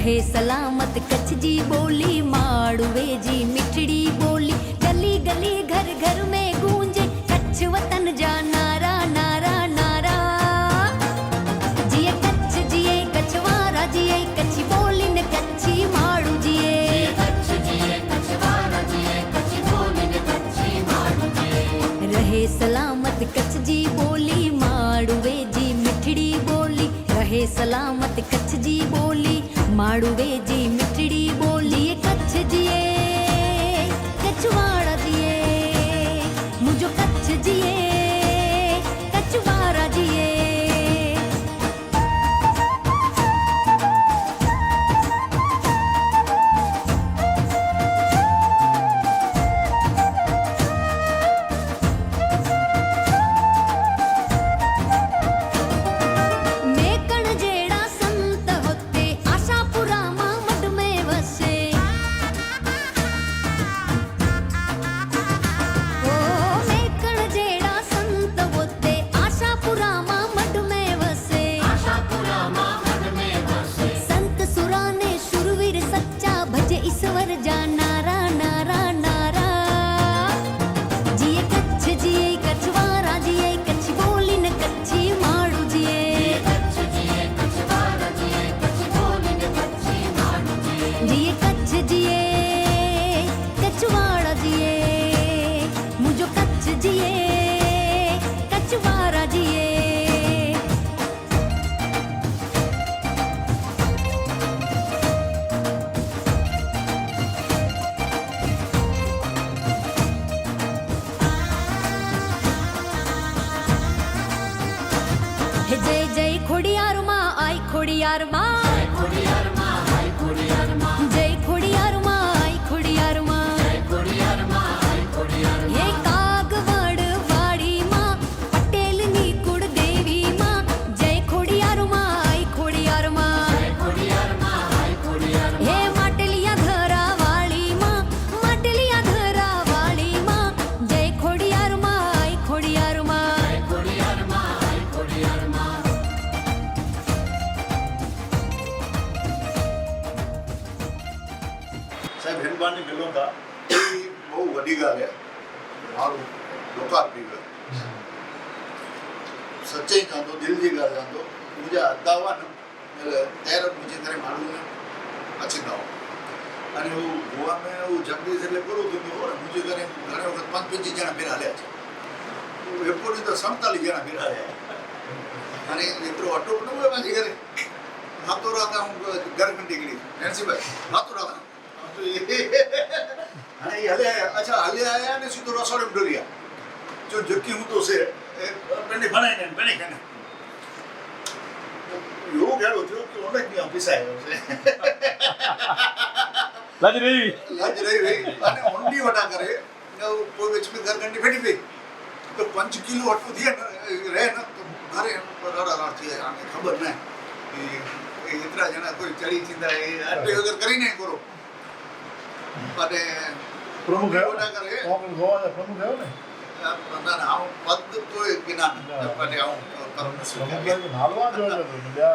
रहे सलामत कच्छ जी बोली, माड़ुवे जी मिठड़ी बोली, गली गली घर घर में गूंजे कच्छ वतन जा नारा नारा नारा। जिए कच्छ जिए कच्छवारा जिए, कच्छी बोली न कच्छी माड़ू जिए। रहे सलामत कच्छ जी बोली, माड़ुवे जी मिठड़ी बोली, रहे सलामत कच्छ जी बोली, माड़ुवे जी मिठड़ी बोली। कच्छ जिए कच्छवाड़ा जिए, मुझो कच्छ जिए कच्छवाड़ा जिए। जय जय खोड़ियार माँ आई खोड़ियार माँ, जय खोड़ियार माँ आई खोड़ियार माँ, जय खोड़ियार माँ आई खोड़ियार माँ, जय खोड़ियार माँ आई खोड़ियार माँ। ये कागवड़ वाड़ी माँ पटेल नी कुड़ देवी माँ, जय खोड़ियार माँ आई खोड़ियार माँ, जय खोड़ियार माँ आई खोड़ियार माँ। हे माटलिया धरा वाली माँ, माटलिया धरा वाली माँ, जय खोड़ियार माँ आई खोड़ियार माँ, जय खोड़ियार माँ आई खोड़ियार माँ। साहब हिंदवानी मिलों का बहु वडी गाल है, मारू लोकार्पी है। सच्चे जानो दिल जी गाल जानो, मुझे अदावा न तैर मुझे करे मालूम है अच्छी ना हो। अने वो गोवा में वो जंगली से ले करो तो और मुझे करे घरे वक्त 5-5 जना बिरा ले आचे। वो एपोर्ट तो 47 जना बिरा है। अने इतरो ऑटो न हुए माजी करे। हाथों राता हूँ घर में डिग्री नैन्सी भाई हाथों राता अरे हले अच्छा हले आया ने सीधो रसोड़े में डोरिया जो जक्की हूँ तो से पहले बनाए ने बने कहना यो क्या होती हो तो उन्हें नहीं ऑफिस आए उसे लज रही भाई अने उन्नी वटा करे कोई बीच में घर गंडी फेटी पे तो 5 किलो अटू दिया रहे ना तो घरे रड़ा रड़ती है आने खबर नहीं कि इतना जना कोई चढ़ी चिंता है अटले अगर करी नहीं करो अने प्रमुख है वटा करे कौन गोवा का प्रमुख है ने ना ना हम पद तो एक बिना पने हम करम प्रमुख है नालवा जो है या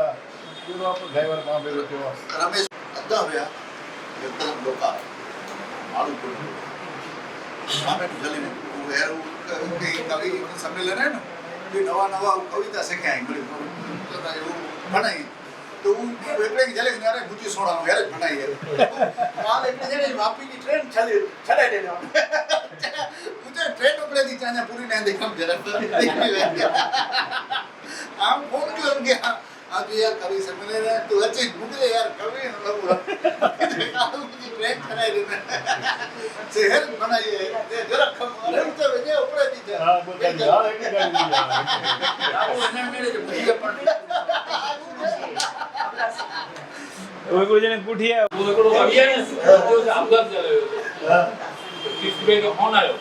पूरा आप ड्राइवर मां बेरो तो रमेश अद्दा भैया एकदम लोका मालूम पड़ो सामे जले ने वो यार के कवि सम्मेलन है ना ये नवा नवा कविता सीखे हैं बड़ी तो ना वो बनाई तो वो वेपले की जले किनारे मुझे सोना यार बनाई है माल एक जने वापी की ट्रेन चले चले दे मुझे ट्रेन ऊपर दी चाने पूरी नहीं देखम जरा हम फोन कर गया आज यार कवि सम्मेलन है तो अच्छी मुझे यार कवि लगूगा मुझे ट्रेन चले दे शहर बनाइए जरा कम अरे तो वजह ऊपर दी जा हां बोल यार एक गाड़ी दी यार वो ने मेरे जो मुझे पड़ वो कोई जने कुठी है वो एकड़ो अभियान जो अवगत चले हां किस बे का फोन आयो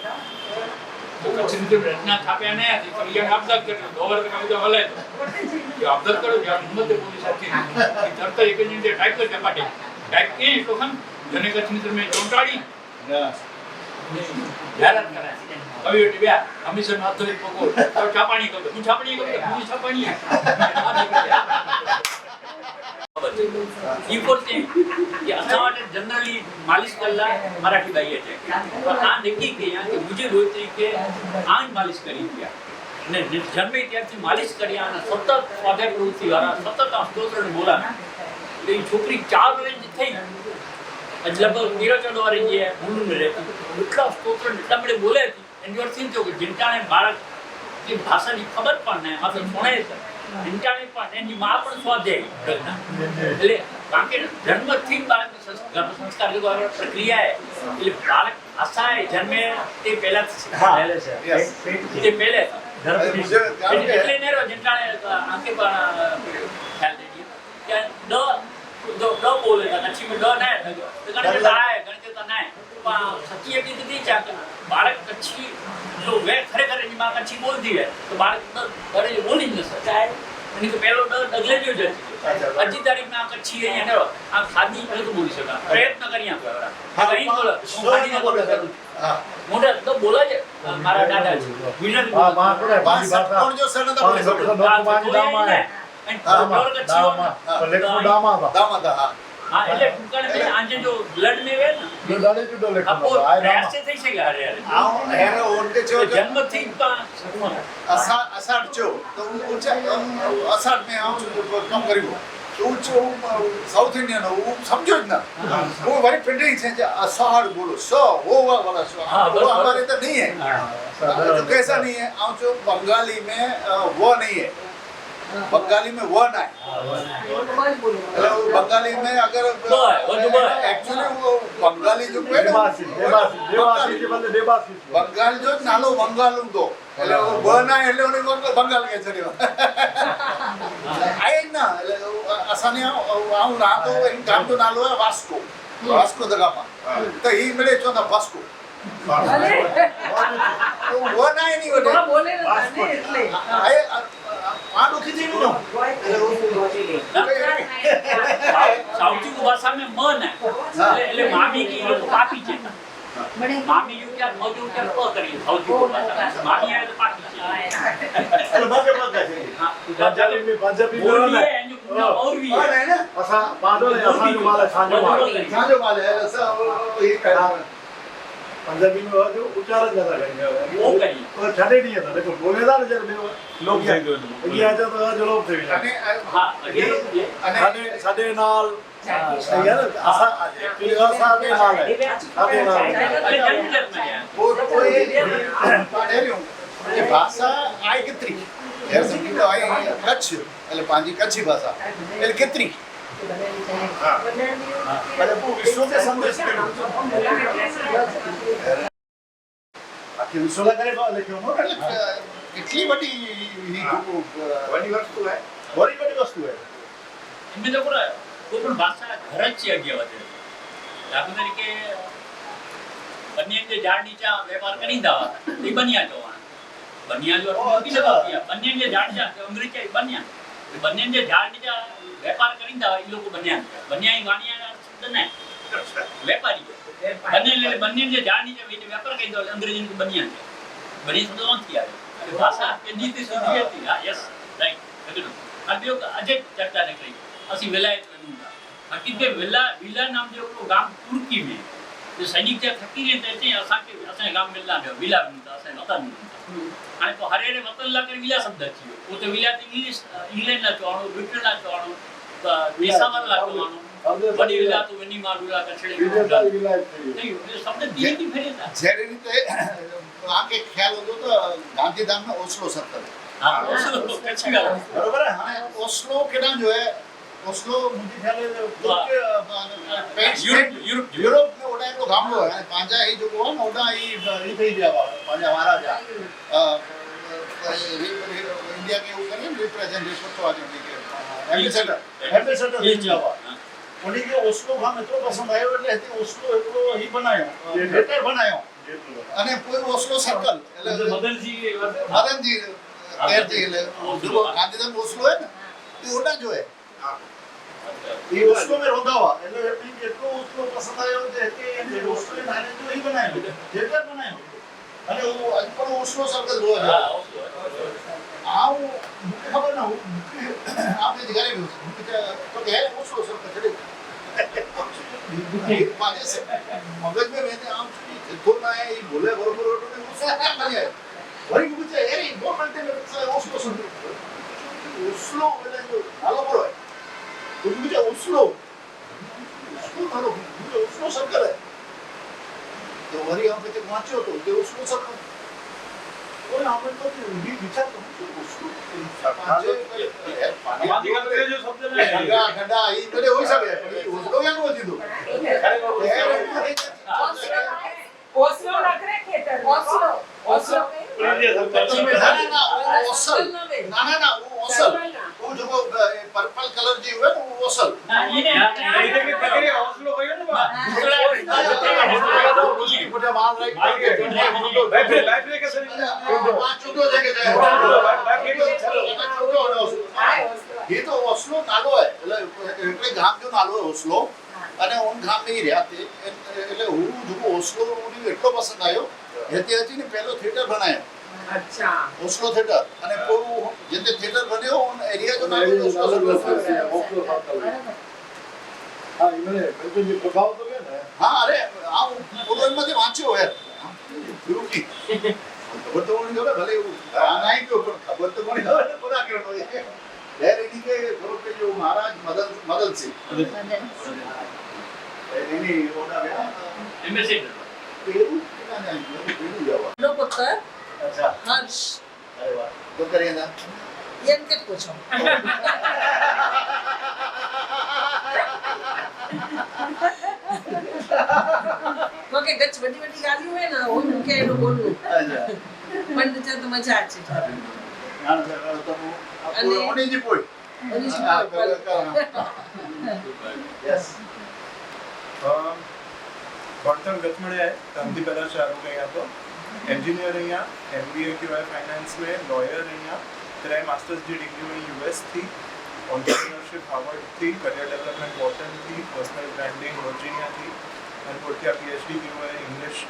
तो कच्छ नीति में रचना छाप्या ने थी तो ये अवगत कर दोवर का कविता हले तो ये अवगत करो या हिम्मत पुलिस साथी तरत एक जने टाइप कर चपाटे टाइप के तो हम जने कच्छ नीति में चौंटाड़ी ध्यान करे कवि बिया हमेशा हाथ धोई पको तो छापाणी कर छापाणी कर मुझे छापाणी है ઈ પોતે કે असां वटि जनरली मालिश कला मराठी भाई अचे पर आ नक्की कया कि मुझे रोज तरीके आन मालिश करी दिया ने जन्मे त्यारથી मालिश કર્યા અને સતત સ્વાધ્યાય પ્રવૃત્તિ વાળા સતત આ સ્તોત્રને બોલા એટલે ઈ છોકરી 4 વર્ષની થઈ લગભગ 13-14 વર્ષની છે મુંડું રહેતી એટલા સ્તોત્ર એટલા બડે બોલે હતી એની અર્થ એ થયો કે જિંટાણે બાળક की भाषाની ખબર પણ નહીં માત્ર સુણે છે જિંટાણે પણ એની માં પણ સ્વાધ્યાય કરતા એટલે કારણ કે જન્મથી બાળકને સંસ્કાર જેવી પ્રક્રિયા છે એટલે બાળક ભાષા જન્મે તે પહેલા શીખેલે છે તે પહેલે એટલે નેરો જિંટાણે આંકે પણ ખ્યાલ દેજો કે ડ બોલે તો કચ્છી में ड नहीं तो गणित आए गणित तो नहीं सच्ची एक चीज चाहते बालक कच्छी जो वे खरेखर एनी मां कच्छी बोलती है तो बालक घरे बोली न सकता है एनी तो पहलो ड डगले जो जती अजी तारीख में आ कच्छी है ने आ खादी पहले तो बोली सका प्रयत्न करिया हां कहीं बोल खादी न बोल हां मोटा तो बोला जे मारा दादा जी विनर हां मां कोने भाषा भाषा कोण जो सण था बोले मानी दामा है दामा लेखो दामा था हां એટલે ટુકણ में आंजे जो ब्लड में वे ना जो डाले जो लेखो आपको प्रयास से થઈ શકે હારે आओ हेरो ओंटे जो जन्म थी असाड जो तो ऊंचा असाड में आओ कम करियो ऊंचो साउथ इंडियन वो समझो ना वो वाली पेंटिंग से असाड बोलो सो वो वाला सो वो हमारे तो नहीं है तो कैसा नहीं है आओ जो बंगाली में वो नहीं है बंगाली में वो ना है बंगाली में अगर एक्चुअली वो बंगाली जो देवासी के बंदे देवासी बंगाल जो नालो बंगाल दो એટલે બના એટલે ઓને બંગાળ કે છે આઈ ના એટલે અસાને આઉ રાતો એન ગામ તો નાલો હે વાસ્કો વાસ્કો દ ગામા તો ઈ મળે છો ના વાસ્કો અરે તો વના એની વડે બોલે ને એટલે આય આ દુખી જઈ નો साउथी को भाषा में मन है એટલે મામી की लोग पापी છે मामी यू क्या मजू क्या प करी साउथी को भाषा मामी आए तो पापी છે એટલે બાકે બાકે છે पंजाबी में और भी है जो और भी है है ना असा पाडो ने असा जो माले सांजो माले સાજો માલે એ કરા पंजाबी में जो उच्चारण ज्यादा करेंगे वो करिए तो छड़े नहीं है लेकिन बोलेदार जब लोग ये आ तो जो लोग थे અને हां ये અને साडे नाल यार असा एक्चुअली साडे नाल है साडे नाल अरे जन्म में है કોઈ પાડેલ્યો એ ભાષા આય કેતરી યાર સંગીત આય કચ્છ એટલે પાંજી કચ્છી ભાષા એટલે કેતરી હા એટલે પૂ વિશ્વ કે સંદેશ આખી વિશ્વલા કરે તો લખ્યો નો એટલે કેટલી બડી બડી વસ્તુ હે બડી વસ્તુ હે इनमें देखो ना कोई पण भाषा घर ची आगे વધે દાખલા તરીકે બનિયાન જે ઝાડ નીચે વેપાર કરી દાવા એ બનિયા જોવા બનિયા જો અર્થ નથી બનિયાન જે ઝાડ છે અંગ્રેજી બનિયાન બનિયાન જે ઝાડ નીચે વેપાર કરી દાવા એ લોકો બનિયાન બનિયાઈ વાણિયા શબ્દ ને વેપારી બનિયાન બનિયાન જે ઝાડ નીચે વેપાર કરી દો અંગ્રેજી को બનિયાન બની શબ્દ નથી આવે ભાષા કે નીતિ સુધી હતી હા યસ રાઈટ અબે અજે ચર્ચા ને કરી असि विलायत वनूंगा हकीकत विला नाम जो गांव तुर्की में जो सैनिक जे थकी रहते थे असा के असा गांव मिलना है विला वनूंगा असा वतन हाने तो हरेरे वतन ला के विला शब्द थियो वो तो विला इंग्लिश इंग्लैंड ना चवाणो ब्रिटेन ना चवाणो देशावर ला चवाणो बड़ी विला तो वनी मारुला कछड़ी नहीं ये शब्द दिए की फेरे था જેરી રીતે આકે ખ્યાલ હતો તો ગાંધીધામ में ઓસ્લો સત્તર हां ओस्लो कच्छी वाला बरोबर है हाँ ओस्लो केना जो है ओस्लो मुझे ख्याल है यूरोप में ओडा एक गामडो है पांजा ही जो है ना ओडा ही થઈ ગયા पांजा महाराजा इंडिया के ऊपर है रिप्रेजेंटेटिव तो आज एम्बेसडर થઈ ગયા उन्हीं के ओस्लो गाम में तो पसंद आयो એટલે ઓસ્લો એકલો ही बनायो લેટર बनायो અને કોઈ ઓસ્લો સર્કલ એટલે મદનજી કેરજી जो गांधीधाम ओस्लो है ना ये ओडा जो है ये ओस्लो में रहता हुआ એટલે એટલો ઓસ્લો પસંદ આવ્યો છે કે એ ઓસ્લો ને નાને તો ही बनायो લેટર बनायो અને वो અજપણ ઓસ્લો સર્કલ જો है हां ओस्लो આવું ખબર ના આપણે ઘરે ગયું તો કે ઓછો સર ચડી મારે મગજ में मैंने आम तो ना है बोले बरोबर तो उससे क्या करे वही मुझे यार वो बनते में ओस्लो सुन ओस्लो वाला जो नालो बरो है तो मुझे ओस्लो नालो मुझे ओस्लो सर्कल है तो वही हम पे वांचो तो ये ओस्लो सर्कल और हमें तो भी विचार तो ओस्लो जो शब्द में गंगा गंगा ये तो हो सके ओस्लो या नो जीदो ઓસ્લો નકરે ખેતર ઓસ્લો ઓસ્લો ના ઓસલ ના वो ओसल वो जो पर्पल कलर जी हुए तो वो ओसल मोटा माल राइट पांच चुटो जगह ये तो ओस्लो नालो है એટલે ગામ જો નાલો है ओस्लो અને ઓન ગામ નહીં રહ્યા તે એટલે હું જો ઓસ્લો મને એટલો પસંદ આવ્યો એતે હતી ને પહેલો થિયેટર બનાવ્યો અચ્છા ઓસ્લો થિયેટર અને પૂરું જેતે થિયેટર બન્યો ઓન એરિયા જો નાલો ઓસ્લો हाँ इन्होंने बिल्कुल ये प्रभाव तो है ना હા અરે આ પૂરો એમાંથી વાંચ્યો હે પૂરું કી ખબર તો કોની ખબર ભલે એવું આ નહીં કે પણ ખબર તો કોની ખબર કોના કેનો એ એની કે ગુરુ કે જો મહારાજ મદન સિંહ એની ઓના બેટા એમ્બેસેડર પેરું કેના જાણી પેરું જવા નો પુત્ર અચ્છા હર્ષ અરે વાહ તો કરીએ ના એમ કે પૂછો તો કે ગચ બડી બડી ગાડીઓ હે ના હું કે એનું બોલવું અચ્છા પણ તો મજા છે ના તો આપણે ઓની જી પોઈ યસ ભણતર ગતમળે કામથી પહેલા ચાલુ ગયા તો એન્જિનિયર અહીંયા MBA QI फाइनेंस में लॉयर અહીંયા ત્યારે માસ્ટર્સ જી ડિગ્રી में US थी एंटरप्रेन्योरशिप हार्वर्ड थी करियर डेवलपमेंट वॉटन थी पर्सनल ब्रांडिंग वर्जीनिया थी અને પોતે PhD QI इंग्लिश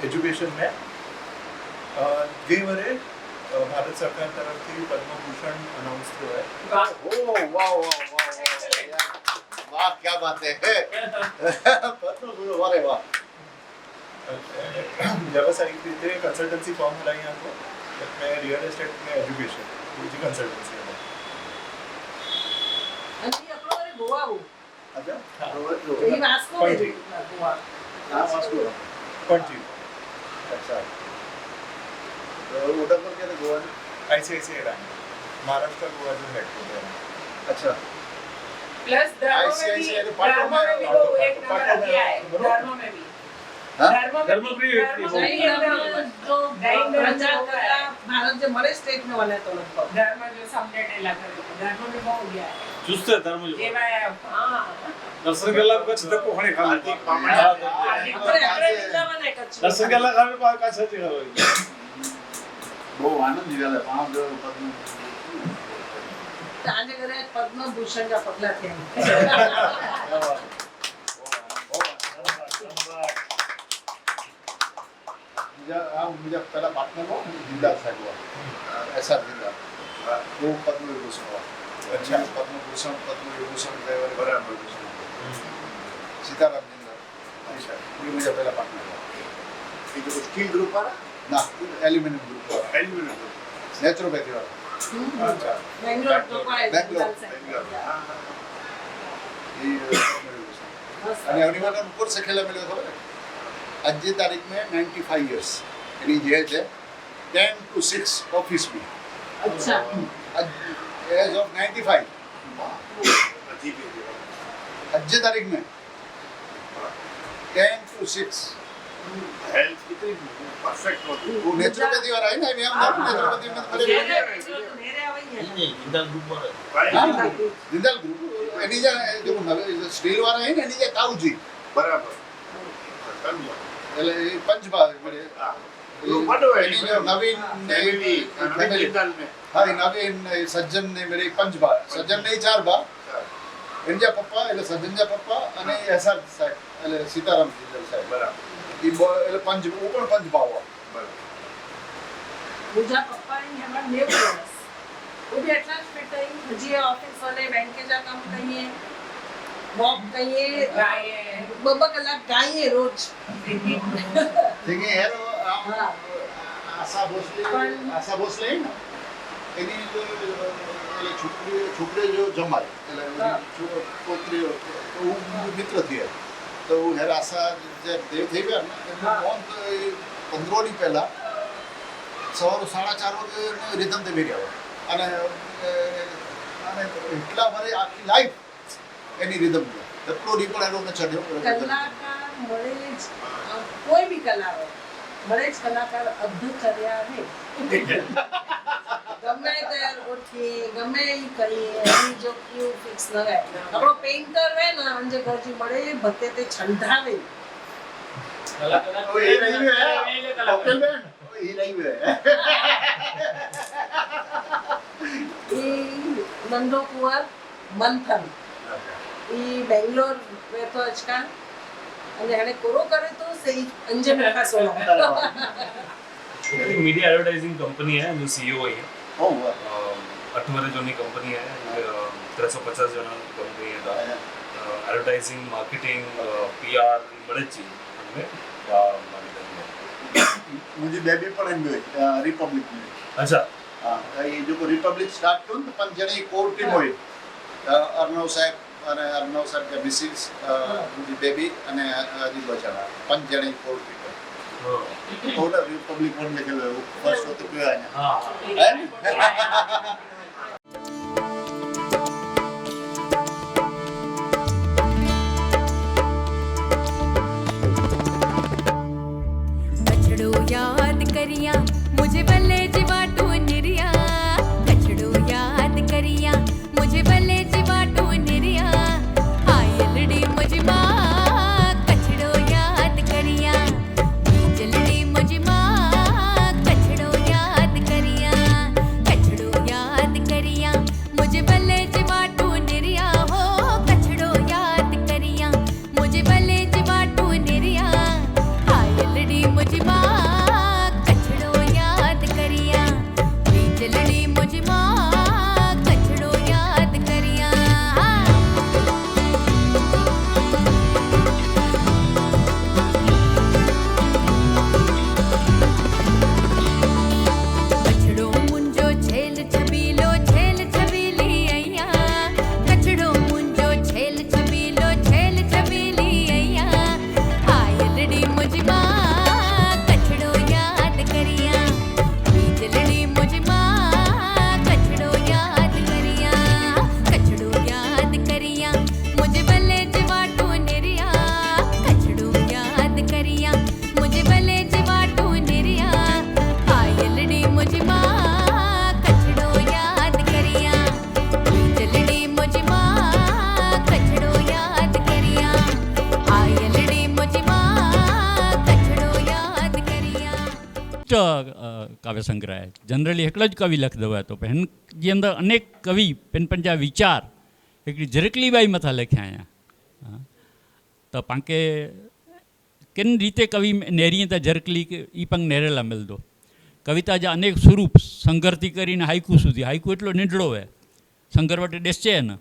एजुकेशन में गई वरे भारत सरकार तरफથી પદ્મભૂષણ અનાઉન્સ થયો है ओ वाह वाह वाह वाह क्या बात है पद्म वाह वाह व्यावसायिक રીતે કન્સલ્ટન્સી ફર્મ હલાઈ આપો મેં રિયલ એસ્ટેટ में एजुकेशन બીજી કન્સલ્ટન્સી है અને આપણો રે ગોવા આવું अच्छा એ વાસ્કો રે ગોવા हाँ वास्को પણજી अच्छा तो उधर पर क्या गोवा में ICICI बैंक महाराष्ट्र गोवा जो हेडक्वार्टर है अच्छा प्लस धर्म में भी ICICI पार्टनर धर्म में भी वो एक नंबर किया है धर्म में भी हाँ? धर्मप्रिय व्यक्ति जो प्रचार करता भारत जो मरे स्टेट में वाला तो लगभग धर्म जो समझने लगा धर्म में बहुत गया है चुस्त है धर्म जो ये मैं हाँ दर्शन केला कच्छ धक्को खणी खाली अपने अपने जिला में नहीं कच्छ दर्शन केला खाली पा कच्छाची हवी બહુ આનંદ જીવાલે પાંચ પદ્મ આજે ઘરે પદ્મ ભૂષણ का पगला थे मुझे पहला पार्टनर हो जिंदा साहब हुआ ऐसा जिंदा वो पद्म विभूषण हुआ अच्छा पद्म विभूषण बराबर सीताराम जिंदा ये मुझे पहला पार्टनर हुआ ये जो स्टील ग्रुप वाला ना एल्यूमिनियम ग्रुप वाला एल्यूमिनियम ग्रुप नेचुरोपैथी वाला अच्छा बेंगलोर तो पाए बेंगलोर ये અને એની માટે ઉપર શીખેલા મેં ખબર આજની તારીખ में 95 years એની જે છે 10 to 6 ઓફિસ में अच्छा एज ऑफ 95 આજની તારીખ में 10 to 6 हेल्थ कितनी परफेक्ट होती है वो नेचुरोपैथी वाला है ना मैं हम नेचुरोपैथी में बड़े मेरे वही है जिंदल ग्रुप એની જે સ્ટીલ વાળા है ને એની જે તાઉજી બરાબર એટલે પંચભા એની જો નવીન ને ફેમિલી હા નવીન સજ્જન ને મેરી પંચભા સજ્જન ને ચાર ભા એના પપ્પા એટલે સજ્જનના પપ્પા અને એસઆર સાહેબ એટલે સીતારામ જીંદલ સાહેબ બરાબર એ એટલે પંચ પણ પંચભા બરાબર मुझा पप्पा इन हमारा 90 वर्ष वो भी એટલા જ ફિટ થઈ હજી ઓફિસ વાલે બેંકે જા કામ કરીએ વોક કરીએ બબ્બા કલાક ગાઈએ રોજ देखिए यार હા આશા ભોસલે ને એની છોકરી જો જમાય એટલે પોતરી હું મિત્ર થયા તો હું હેર આશા જે દેવ થઈ ગયા ને એમનું ફોન 15 દી પહેલા સવારે 4:30 વાગે રિધમ તે વેરી આવે અને એટલા મારે આખી લાઈફ એની રિધમ એટલો દી પણ એનો મેં ચડ્યો કલાકાર મળે જ કોઈ બી કલા હોય મળે જ કલાકાર અદ્ભુત કર્યા નહીં ગમે તે ઉઠીએ ગમે એ કરીએ એની જો ક્યુ ફિક્સ ન રહે આપણો પેઇન્ટર હોય ને અંજે ગરજી મળે ભતે તે છંડાવે એ રહી હે ઓકેલ બેન એ રહી હે એ નંદો કુંવર મંથન એ બેંગ્લોર રહેતો આજકાલ અને એણે કોરો કરે તો સહી અંજે મેખા સોનો मीडिया एडवर्टाइजिंग कंपनी है जो सीईओ है ઓ વાહ 8 वर्ष जोनी कंपनी है 350 जना कंपनी है एडवर्टाइजिंग मार्केटिंग पीआर बड़े चीज हमें मुझे बेबी पण એમ ગઈ રિપબ્લિક ની अच्छा હા એ જો રિપબ્લિક સ્ટાર્ટ થયું ને પણ જેની કોર ટીમ હોય અર્ણવ સાહેબ અને અર્ણવ સાહેબ કે મિસિસ મુજી બેબી અને અજી બચારા પાંચ જણી કોર ટીમ ઓલા રિપબ્લિક પણ લખેલું ફર્સ્ટ તો કયો આયા हाँ कछड़ो याद करिया मुझे भले जीवाटू निरिया कछड़ो याद करिया मुझे भले जीवाटू निरिया आयलड़ी मुझे माँ कछड़ो याद करिया जलड़ी मुझे माँ कछड़ो याद करिया मुझे भले जीवाटू निरिया हो कछड़ो याद करिया मुझे भले जीवाटू निरिया आयलड़ी मुझे माँ कछड़ो याद करिया जलड़ी मुझे माँ कछड़ो याद करिया कछड़ो मुंजो छेल छबीलो छेल छबीली अइया कछड़ो मुंजो छेल छबीलो छेल छबीली अइया आयलड़ी मुझी माँ कछड़ो याद करिया जलड़ी मुझी माँ कछड़ो याद करिया मुझे भले जीवाटू निरिया कछड़ो याद करिया मुझे भले जीवाटू निरिया आयलड़ी मुझी माँ कछड़ो याद करिया जलड़ी मुझी माँ कछड़ो याद करिया आयलड़ी मुझी माँ कछड़ो याद करिया કાવ્ય સંગ્રહ જનરલી એકલો જ કવિ લખતો હતો પણ જે અંદર અનેક કવિ પેનપંજા વિચાર એકલી ઝરકલીબાઈ મથા લખ્યા અહીંયા તો પાંકે કેન રીતે કવિ નેરીએ તા ઝરકલી એ પણ નેરેલા મિલતો કવિતા જે અનેક સ્વરૂપ સંગરથી કરીને હાઈકુ સુધી હાઈકુ એટલો નીંડળો હોય સંગર વટે ડેસશે ને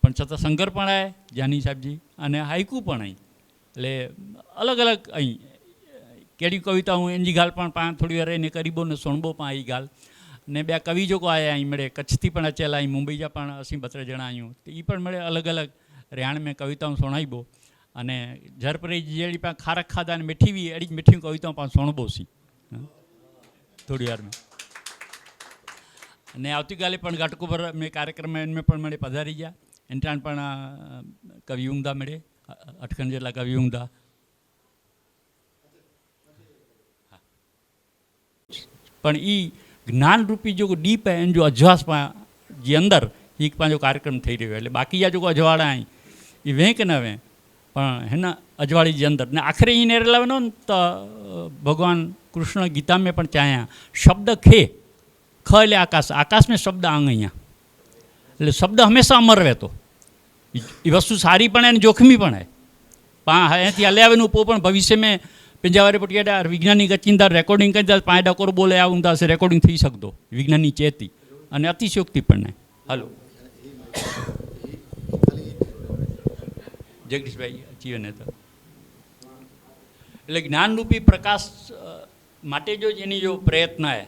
પણ છતાં સંગર પણ આવે જાની સાહેબજી અને હાઈકુ પણ અહીં એટલે અલગ અલગ અહીં કેડી કવિતા હું એની ગાલ પણ થોડી વાર એને કરીબો ને સોણબો પણ આવી ગાલ ને બે કવિ જો આયા અહીં મળે કચ્છથી પણ અચેલા અહીં મુંબઈ જા પણ અસી 12 જણા આયું તો એ પણ મળે અલગ અલગ રેહાણ મેં કવિતાઓ સોણાઈબો અને ઝરપરી જેડી પણ ખારક ખાધા ને મીઠી વી એડી મીઠી કવિતાઓ પણ સોણબો સી થોડી વાર મેં અને આવતીકાલે પણ ઘાટકોપર મેં કાર્યક્રમ એમને પણ મળે પધારી ગયા એન્ટ્રાણ પણ કવિ ઉમદા મળે અટકણ જેટલા કવિ ઉમદા પણ એ જ્ઞાનરૂપી જો ડીપ है जो अजवास जे अंदर एक पांचो कार्यक्रम थी रह्यो એટલે બાકી જા જો અજવાળા અહીં એ વેં કે ન વેં પણ હેના અજવાળી જે અંદર ને આખરે એ નેરે લાવવાનો ને તો ભગવાન કૃષ્ણ ગીતા में પણ ચાયા શબ્દ ખે ખ એટલે આકાશ में શબ્દ આંગ અહીંયા એટલે શબ્દ હંમેશા અમર રહેતો એ વસ્તુ સારી પણ है જોખમી પણ है અહીંથી હલ્યા આવેનું પણ ભવિષ્ય में पंहिंजा वारे पुठिया विज्ञानी अचींदा रेकॉर्डिंग कंदा 5 डकोर बोले आ हूंदा से रेकॉर्डिंग थी सकदो विज्ञानी चए थी अने अतिशयोक्ति पण आहे हलो जगदीश भाई अची वञे त એટલે જ્ઞાનરૂપી પ્રકાશ માટે જો એની જો પ્રયત્ન आहे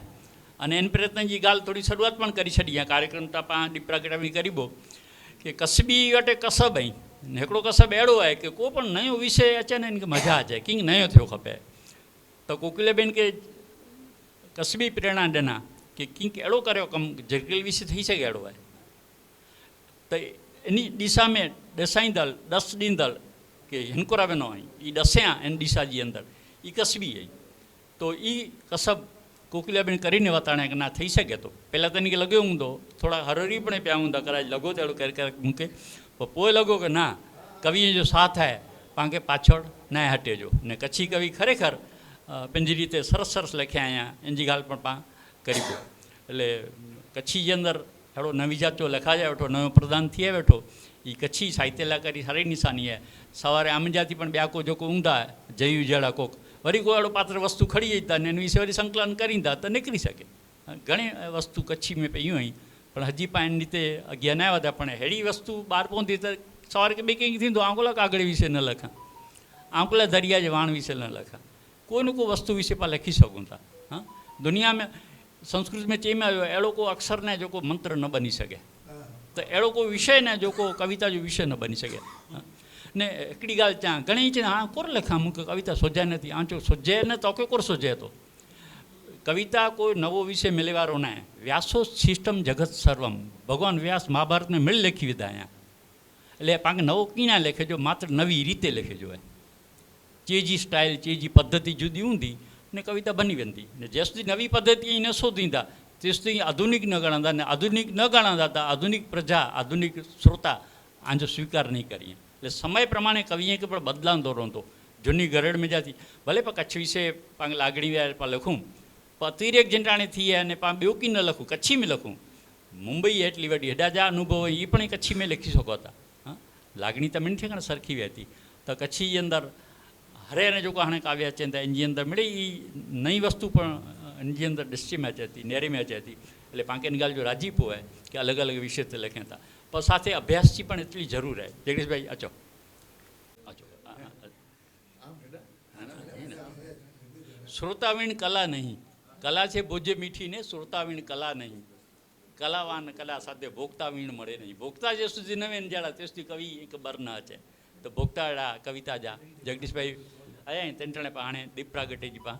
અને એન પ્રયત્ન जी ॻाल्हि थोड़ी शुरुआत पण करी छॾी आहे कार्यक्रम त पाण दीप प्रागटावी करीबो कि कसबी वटे कसब आई हिकिड़ो कसब अहिड़ो आहे कि को पण नयो विषय अचे न इनखे मज़ा अचे किंग नयो थियो खपे त कोकिलाबेन खे कसबी प्रेरणा ॾिना कि किंग अहिड़ो करियो कमु जटिल विषय थी सघे अहिड़ो आहे त इन दिशा में ॾसाईंदड़ ॾस ॾींदड़ कि हिनकोरा वेनो आई ई ॾसिया इन दिशा जी अंदर ई कसबी आई तो ई कसब कोकिलाबेन કરીને વતાણે કે ના થઈ શકે તો પહેલાં તો એને કે લગ્યો હूंदो થોડા હરરી પણ पिया हूंदा કદાચ લॻो त अहिड़ो करे मूंखे पर पोइ लॻो कि ना कवीअ जो साथ आहे पाण खे पाछड़ न हटिजो ने कच्छी कवि खरेखर पंहिंजी रीते सरस सरस लिखिया आहियां इन जी ॻाल्हि पण पाण करी पियो એટલે कच्छी जे अंदरि अहिड़ो नवीजात जो लिखाइजे वेठो नयो प्रदान थिए वेठो ई कच्छी साहित्य लाइ सारी निशानी आहे सवारे आमजाती पण ॿिया को जेको हूंदा जयू जहिड़ा कोक वरी को अहिड़ो पात्र वस्तु खणी अची था इन विषय वरी संकलन करींदा त निकिरी सघे घणी वस्तु कच्छी में पयूं आहिनि पण हजी पाण रीते अॻियां न वधिया पण अहिड़ी वस्तु ॿाहिरि पवंदी त सवार खे ॿिए कंहिंखे थींदो आंकुला कागड़ विषय न लिखां आंकुला दरिया जे वाण विषय न लिखां को न को वस्तु विषय पाण लिखी सघूं था हा दुनिया में संस्कृत में चई में आयो अहिड़ो को अक्षर न जेको मंत्र न बनी सघे त अहिड़ो को विषय न जेको कविता जो विषय न बनी सघे ने हिकिड़ी ॻाल्हि चवां घणेई चवंदा हाणे कोर लिखां मूंखे कविता सुझे नथी आंचो सुझे न तोखे कोर सुझे थो कविता कोई नवो विषय मिले वारो न आहे व्यासो सिस्टम जगत सर्वम भगवान व्यास महाभारत में मिल लिखी विधा आहियां એટલે पाण नवो कीअं लिखे जो मात्र नवी रीते लिखे जो आहे चए जी स्टाइल चए जी पद्धति जुदी हूंदी ने कविता बनी वेंदी ने जेसिताईं नवी पद्धति न शोधींदा तेसिताईं आधुनिक न गणंदा ने आधुनिक न गणंदा त आधुनिक प्रजा आधुनिक श्रोता आंजो स्वीकार नहीं करी એટલે સમય પ્રમાણે કવિએ કે પણ બદલાંદો रहंदो જૂની ગરડ મેજાથી ભલે પણ કચ્છ વિશે પાण લાગણી विया पाण લખું પણ અતિરેક જંટાણે थी आहे ને પાण ॿियो की न લખું कच्छी में લખું मुंबई એટલી વડી हेॾा जा अनुभव એ પણ कच्छी में लिखी सघो था હા લાગણી त मिन ठिकाणे सरखी विया थी त कच्छी जे अंदरि हरे ने जेको हाणे काव्य अचनि था इन जे अंदरि मिड़ई नई वस्तु पण इन जे अंदरि ॾिसी में अचे थी नेरे में अचे थी એટલે पाण खे इन ॻाल्हि जो राजीपो आहे कि अलॻि अलॻि विषय ते लिखनि था पर साथे अभ्यास जी पण एतरी ज़रूर है जगदीश भाई अचो अचो श्रोतावीण कला नहीं कला छे बोझे मीठी ने श्रोतावीण कला नहीं कलावान कला साथे भोक्तावीण मळे नहीं भोक्ता जे सुधी न वेन जाड़ा ते सुधी कवि एक बर न अचे तो भोक्ता कविता जा जगदीश भाई आया तेंटणे पाणे दीप प्रागटे जी पा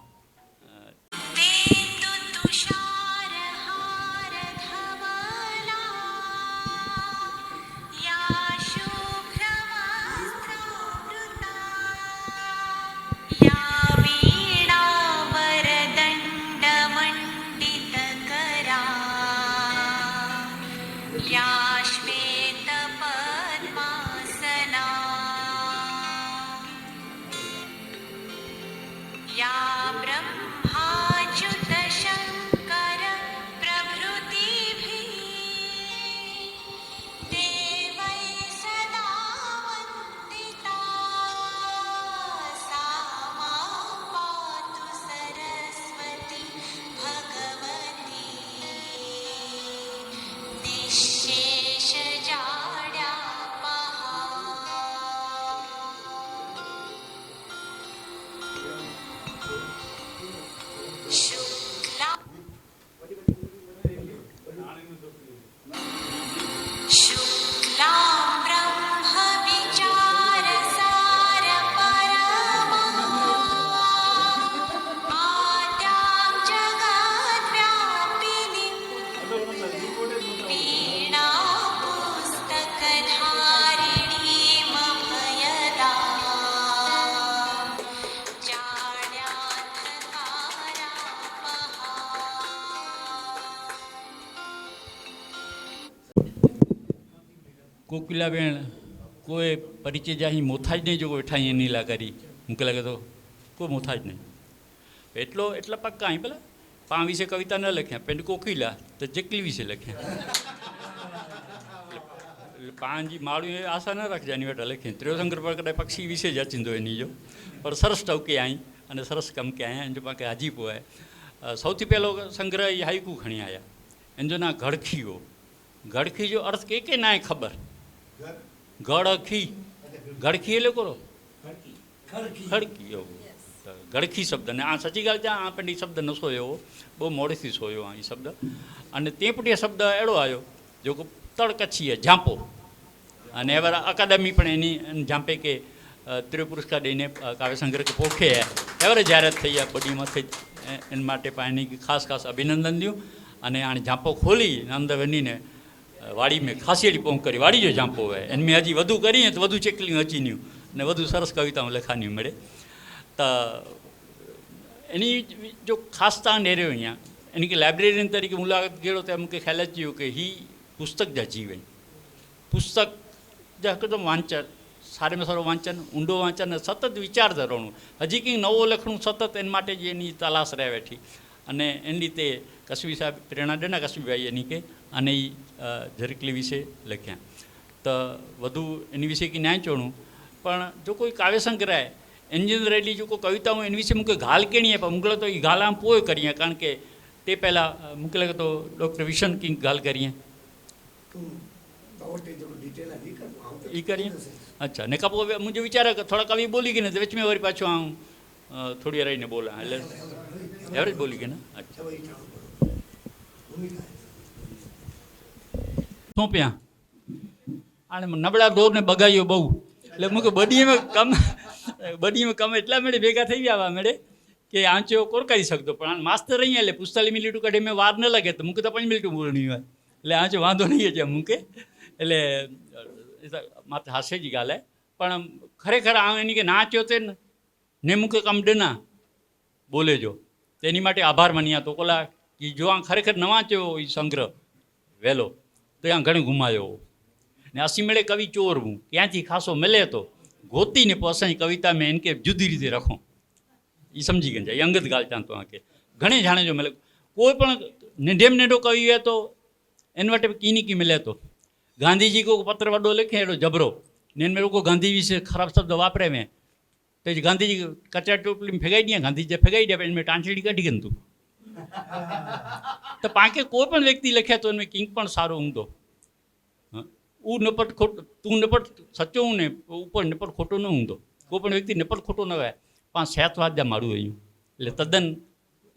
कोकिलाबेन कोई परिचय जा ही मोथाज नहीं जो वेठा ही नीला करी मूंखे लगे तो कोई मोथाज नहीं एटलो एटला पक्का ही भला पाण विषय कविता न लख्या पेन कोकिला तो जकली विषय लख्या पाण जी माण्हू आशा न रखजानी वेठा लखें त्रियोशंकर पर कॾहिं पक्षी विषय ज अचींदो इन जो पर सरस टोके आई અને સરસ કમ કે અહીંયા એમ કે હાજીપો હે સૌથી પહેલો સંગ્રહ એ હાઈકુ ખણી આવ્યા એમ ના ઘડખીઓ ઘડખી જો અર્થ કે ના ખબર ગળખી ગળખી એટલે કરો ખડકી એવું ગળખી શબ્દ ને આ સચી ગાલ ત્યાં આપણને એ શબ્દ નસો એવો બહુ મોડેથી સોયો આ એ શબ્દ અને તેપટીએ શબ્દ એડો આવ્યો જો કે તળકચ્છી ઝાંપો અને એવા અકાદમી પણ એની ઝાંપે કે ત્રિ પુરસ્કાર દઈને કાવ્ય સંગ્રહ કે પોખે એવરે જાહેરાત થઈ આ બડીમાંથી એના માટે પણ એની ખાસ અભિનંદન દઉં અને આને ઝાંપો ખોલી અંદર વનીને વાડી મેં ખાસી પોંખ કરી વાડી જો ઝાંપો હોય એને મેં હજી વધુ કરીએ તો વધુ ચેકલી હચીન્યું ને વધુ સરસ કવિતાઓ લખાની મળે તો એની જો ખાસ તાણ રહ્યો અહીંયા એની કે લાઇબ્રેરિયન તરીકે મુલાકાત ગયો તો એમ કે ખ્યાલ જ થયું કે હી પુસ્તક જા જીવન પુસ્તક જા એકદમ વાંચન સારામાં સારું વાંચન ઊંડો વાંચન ને સતત વિચાર ધરવાનું હજી કંઈક નવો લખણું સતત એના માટે જ એની તલાશ રહે બેઠી અને એની રીતે કસબી સાહેબ પ્રેરણા દેના કસબીભાઈ એની કે અને એ ઝરકલી વિશે લખ્યા તો વધુ એની વિશે કંઈ ના ચોણું પણ જો કોઈ કાવ્ય સંગ્રહ એન્જિન રેલી જો કોઈ કવિતાઓ એની વિશે મૂકે ઘાલ કેણીએ પણ મૂકલો તો એ ઘાલ આમ પોય કરીએ કારણ કે તે પહેલાં મૂકેલે તો ડૉક્ટર વિશન કિંગ ઘાલ કરીએ એ કરીએ અચ્છા ને કપો મુझे વિચારે કે થોડા કવિ બોલી ગઈ ને તો વચ્ચે વળી પાછું આમ થોડી રહીને બોલા એટલે એવરેજ બોલી ગઈ ને અચ્છા સોંપ્યા આને નબળા દોરને બગાડ્યો બહુ એટલે મૂકે બડીમાં કમ એટલા મેળે ભેગા થઈ ગયા મેળે કે આંચો કોર કરી શકતો પણ માસ્તર અહીંયા એટલે 45 મિનિટ કાઢે મેં વાર ન લાગે તો મૂકે તો 5 મિનિટ બોલણી હોય એટલે આંચો વાંધો નહીં છે મૂકે એટલે માથે હાસ્ય જ ગાલે પણ ખરેખર આ એની કે નાચ્યો તે ને મૂકે કમ ડના બોલે જો તેની માટે આભાર માન્યા તો કોલા કે જો આ ખરેખર ન વાંચ્યો એ સંગ્રહ વહેલો તો ત્યાં ઘણી ગુમાયો ને અસી મેળે કવિ ચોર હું ક્યાંથી ખાસો મળે તો ગોતીને પોસાઈ કવિતા મેં એને કે જુદી રીતે રખો એ સમજી ગયા જાય અંગત ગાલ ચાંતો આ કે ઘણે જાણે જો મળે કોઈ પણ નેઢેમ નેઢો કવિ હોય તો એને માટે કીની કી મળે તો ગાંધીજી કોઈ પત્ર વડો લખે એડો જબરો ને એને લોકો ગાંધી વિશે ખરાબ શબ્દ વાપરે મેં તો ગાંધીજી કચરા ટોપલી ફેગાઈ દે ગાંધીજી ફેગાઈ દે પણ મેં ટાંચડી કાઢી ગયું તું તો પાંકે કોઈ પણ વ્યક્તિ લખ્યા તો એને કિંગ પણ સારો ઊંઘતો હું નપટ ખોટો તું નપટ સચ્ચો હું ને ઉપર નપટ ખોટો ન ઊંઘતો કોઈ પણ વ્યક્તિ નપટ ખોટો ન હોય 5-7 વાગ્યા મારું અહીંયા એટલે તદ્દન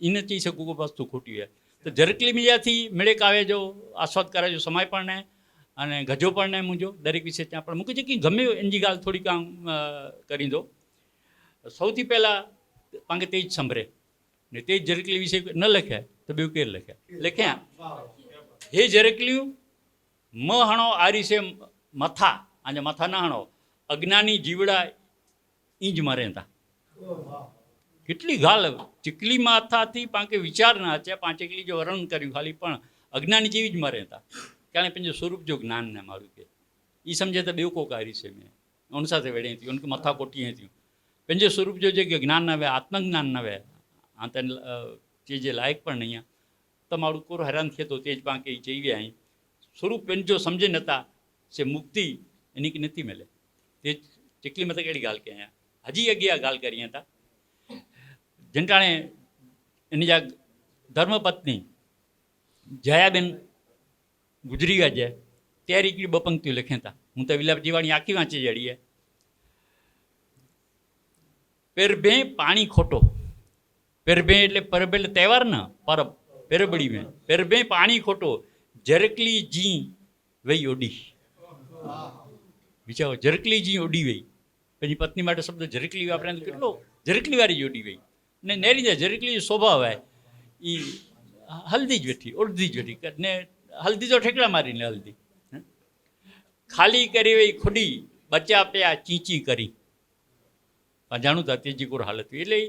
એને કહી શકું કે વસ્તુ ખોટી હોય તો ઝરકલી મીડિયાથી મેળેક આવે જો આસ્વાદ કરે જો સમય પણ ને અને ગજો પણ ને મૂંઝો દરેક વિશે ત્યાં પણ મૂકી છે કે ગમે એની ગાલ થોડી કામ કરી દો સૌથી પહેલાં પાંગે તે જ સંભરે ને તે જ ઝરકલી વિશે ન લખ્યા તો બે કેર લખ્યા હે ઝરકલ્યું મ હણો આરીસે મથા આજે મથા ના હણો અજ્ઞાની જીવડા ઈંજ મરે હતા કેટલી ગાલ ચીકલી માથાથી પાંકે વિચાર ના છે પાંચ એકલી જો વર્ણન કર્યું ખાલી પણ અજ્ઞાની જેવી જ મરે હતા કારણ પંજો સ્વરૂપ જો જ્ઞાન ને મારું કે એ સમજે તો બેવ કોક આરી છે મેં ઉન સાથે વેડે હતી ઉનકે મથા કોટી હતી પંજો સ્વરૂપ જો જે જ્ઞાન ના વે આત્મજ્ઞાન ના વે આ તને જે લાયક પણ નહીં તમારું કોર હેરાન થયો તો તે જ પાંકે જઈએ અહીં સ્વરૂપ જો સમજે નતા સે મુક્તિ એની કે નથી મળે તે ચીકલી મત કેડી ગાલ કે અહીંયા હજી અગિયા ગાલ કરી હતા જંટાણે એની જા ધર્મપત્ની જયાબેન ગુજરી ગયા છે ત્યારે એકડી બપંક્તિઓ લખ્યા હતા હું તો વિલાપ જીવાણી આખી વાંચી જડીએ પેરભે પાણી ખોટો પેરભે એટલે પરબ એટલે તહેવાર ને પરબ પેરબડી મેં પેરભે પાણી ખોટો ઝરકલી જી વહી ઓડી વિચારો ઝરકલી જી ઓડી વહી પછી પત્ની માટે શબ્દ ઝરકલી વાપરે કેટલો ઝરકલી વાળી જ ઓડી વહી ને નેરી જાય ઝરકલી સ્વભાવ હોય એ હલ્દી જ વેઠી અડધી જ વેઠી ને હલ્દી તો ઠેકડા મારીને હલ્દી ખાલી કરી વહી ખુડી બચ્ચા પ્યા ચીંચી કરી જાણું था तेजी कोर हालत हुई એટલે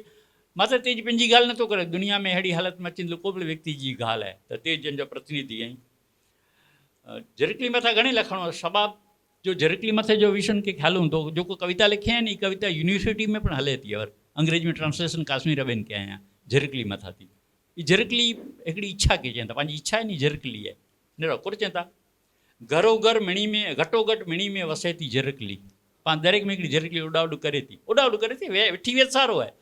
માત્ર તેજ पंहिंजी ॻाल्हि नथो करे दुनिया में अहिड़ी हालत में अची को बि व्यक्ति जी ॻाल्हि आहे त तेज जंहिंजो प्रतिनिधि आहीं ઝરકલી मथां घणे लखणो शबाब जो ઝરકલી मथे जो विषन के ख्याल हूंदो जेको कविता लिखी आहे न ई कविता यूनिवर्सिटी में पण हले थी और अंग्रेजी में ट्रांसलेशन काश्मीर बेन के आहियां ઝરકલી मथां थी ई ઝરકલી हिकिड़ी इच्छा के चवनि था पंहिंजी इच्छा आहे नी ઝરકલી आहे निरो कोर चवनि था घरो घर मिणी में घटो घटि मिणी में वसे थी ઝરકલી पाण दरेक में हिकिड़ी ઝરકલી उॾाउॾ करे थी वे वेठी वेत सारो आहे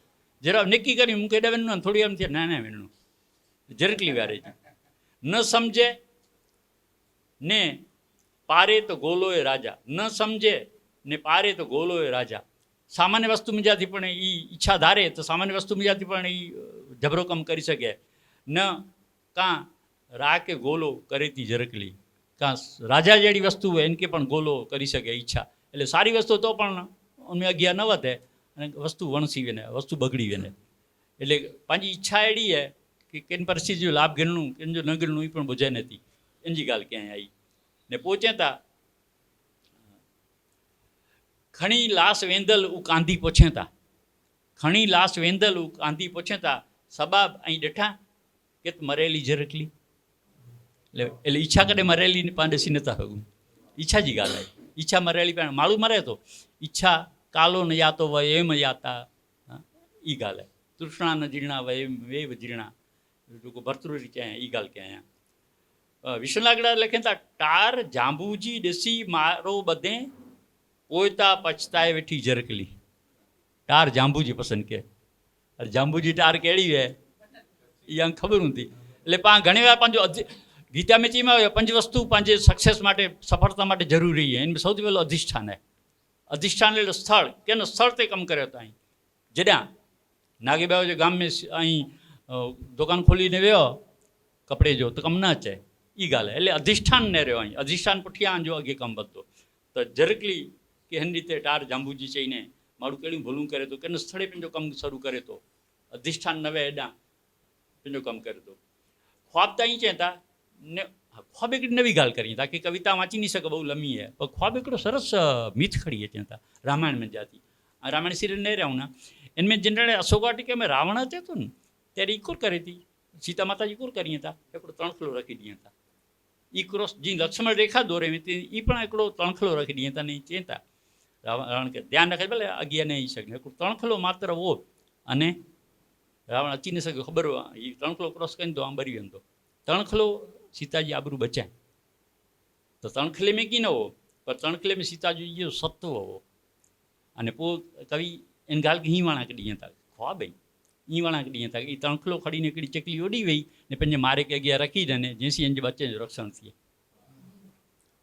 જરા નક્કી કરી હું કેડા વેણનું થોડી આમ થયા નાના વેણનું જરકલી વારે છે ન સમજે ને પારે તો ગોલોય રાજા ન સમજે ને પારે તો ગોલોય રાજા સામાન્ય વસ્તુ મજાથી પણ એ ઈચ્છા ધારે તો સામાન્ય વસ્તુ મજાથી પણ એ જબરો કામ કરી શકે ન કાં રાકે ગોલો કરેતી જરકલી કાં રાજા જેવી વસ્તુ હોય એને કે પણ ગોલો કરી શકે ઈચ્છા એટલે સારી વસ્તુ તો પણ અમે અગિયાર ન વધે અને વસ્તુ વણસી વેને વસ્તુ બગડી વેને એટલે પાંજી ઈચ્છા એડી હે કે કેન પરિસ્થિતિ લાભ ગણનું કેન જો ન ગણનું એ પણ બુझे નથી એની ગાલ ક્યાંય આવી ને પહોંચે તા ખણી લાશ વેંદલ ઉ કાંધી પહોંચે તા ખણી લાશ વેંદલ ઉ કાંધી પહોંચે તા સબાબ અહીં ડઠા કે મરેલી જરકલી એટલે ઈચ્છા કરે મરેલી પાંડેસી નતા હગું ઈચ્છા જી ગાલ આવી ઈચ્છા મરેલી પણ માળું મરે તો ઈચ્છા કાલો ન યાતો વય એમ યાતા ઈ ગાલ તૃષ્ણા ન જીર્ણા વય વેવ જીર્ણા ભરતૃરી ક્યાં ઈ ગાલ ક્યાં વિશ્વનાગડા લખે તા ટાર જાંબુજી ડસી મારો બધે પોયતા પછતાય વેઠી જરકલી ટાર જાંબુજી પસંદ કે અરે જાંબુજી ટાર કેળી હે એ આમ ખબર નથી એટલે ઘણી વાર પાંજો ગીતા મેચીમાં આવે પંચ વસ્તુ પાંજે સક્સેસ માટે સફળતા માટે જરૂરી છે એમાં સૌથી પહેલું અધિષ્ઠાન હે અધિષ્ઠાન એટલે સ્થળ કેનો સ્થળ તે કમ કર્યો હતો અહીં જડ્યા નાગીબાવ જે ગામ મેં અહીં દુકાન ખોલીને વ્યો કપડે જો તો કમ ના છે એ ગાલે એટલે અધિષ્ઠાન ને રહ્યો અહીં અધિષ્ઠાન પુઠિયા જો અગે કમ બધો તો જરકલી કે એની રીતે ટાર જાંબુજી ચઈને મારું કેળું ભૂલું કરે તો કેને સ્થળે પણ જો કમ શરૂ કરે તો અધિષ્ઠાન નવે એડા પણ જો કમ કરે તો ખ્વાબ તો અહીં છે તા ને ખ્વાબ એક નવી ગાલ કરી તા કે કવિતા વાંચી નહીં શકે બહુ લંબી હે પણ ખ્વાબ એકડો સરસ મીથ ખડી है ત્યાં રામાયણ में जाती रामायण सीरियल नहीं रहूँ ना इनमें जनरल अशोकाटिका में रावण थे तो त्यारे इकोर करी थी सीता माता जी कोर करी था एकड़ो तणखलो रखी दिया था ई क्रॉस जी लक्ष्मण रेखा दौरे में ई पण एकड़ो तणखलो रखी दिया था नहीं चेता रावण के ध्यान रखे भले अगिया नहीं सके एकड़ो तणखलो मात्र वो अने रावण अची नहीं सके खबर ई तणखलो क्रॉस करीने तो आम बरी वेंदो तणखलो सीताजी आबरू बचाए तो तणखले में की न हो पर तणखले में सीताजी जो सत्व हो अने पो कवि इन गाल के हीवाणा कढी था ख्वाब हीवाणा कढी था कि तणखलो खड़ी ने कड़ी चकली ओडी वही ने पंजे मारे के अगिया रखी ने जेसी इन बच्चे रक्षण थी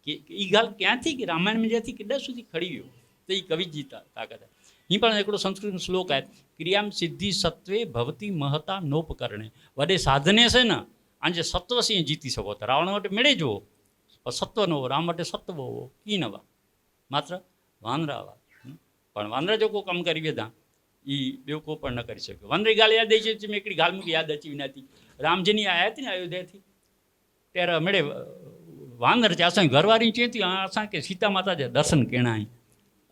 कि ई गाल क्या थी कि रामायण में जाती केडा सुधी खड़ी हो तो ई कवि जी ताकत है ही पण एकड़ो संस्कृत श्लोक है क्रियाम सिद्धि सत्वे भवती महता नोपकरणे वडे साधने से न आंजे सत्व से जीती सको तो रावण वटे मेळे जो सत्व नो राम वटे सत्व हो की नवा मात्र वानरावा पण वानरा जो को कम करी वेदा ई बेव को पण न करी सके वानरी गाल याद आई छे मैं एकड़ी गाल मुकी याद अची विनाती रामजी नी आया थी अयोध्या थी त्यारे मेळे वानर चे असां घरवारी चेती असां के सीता माता जे दर्शन केणा आई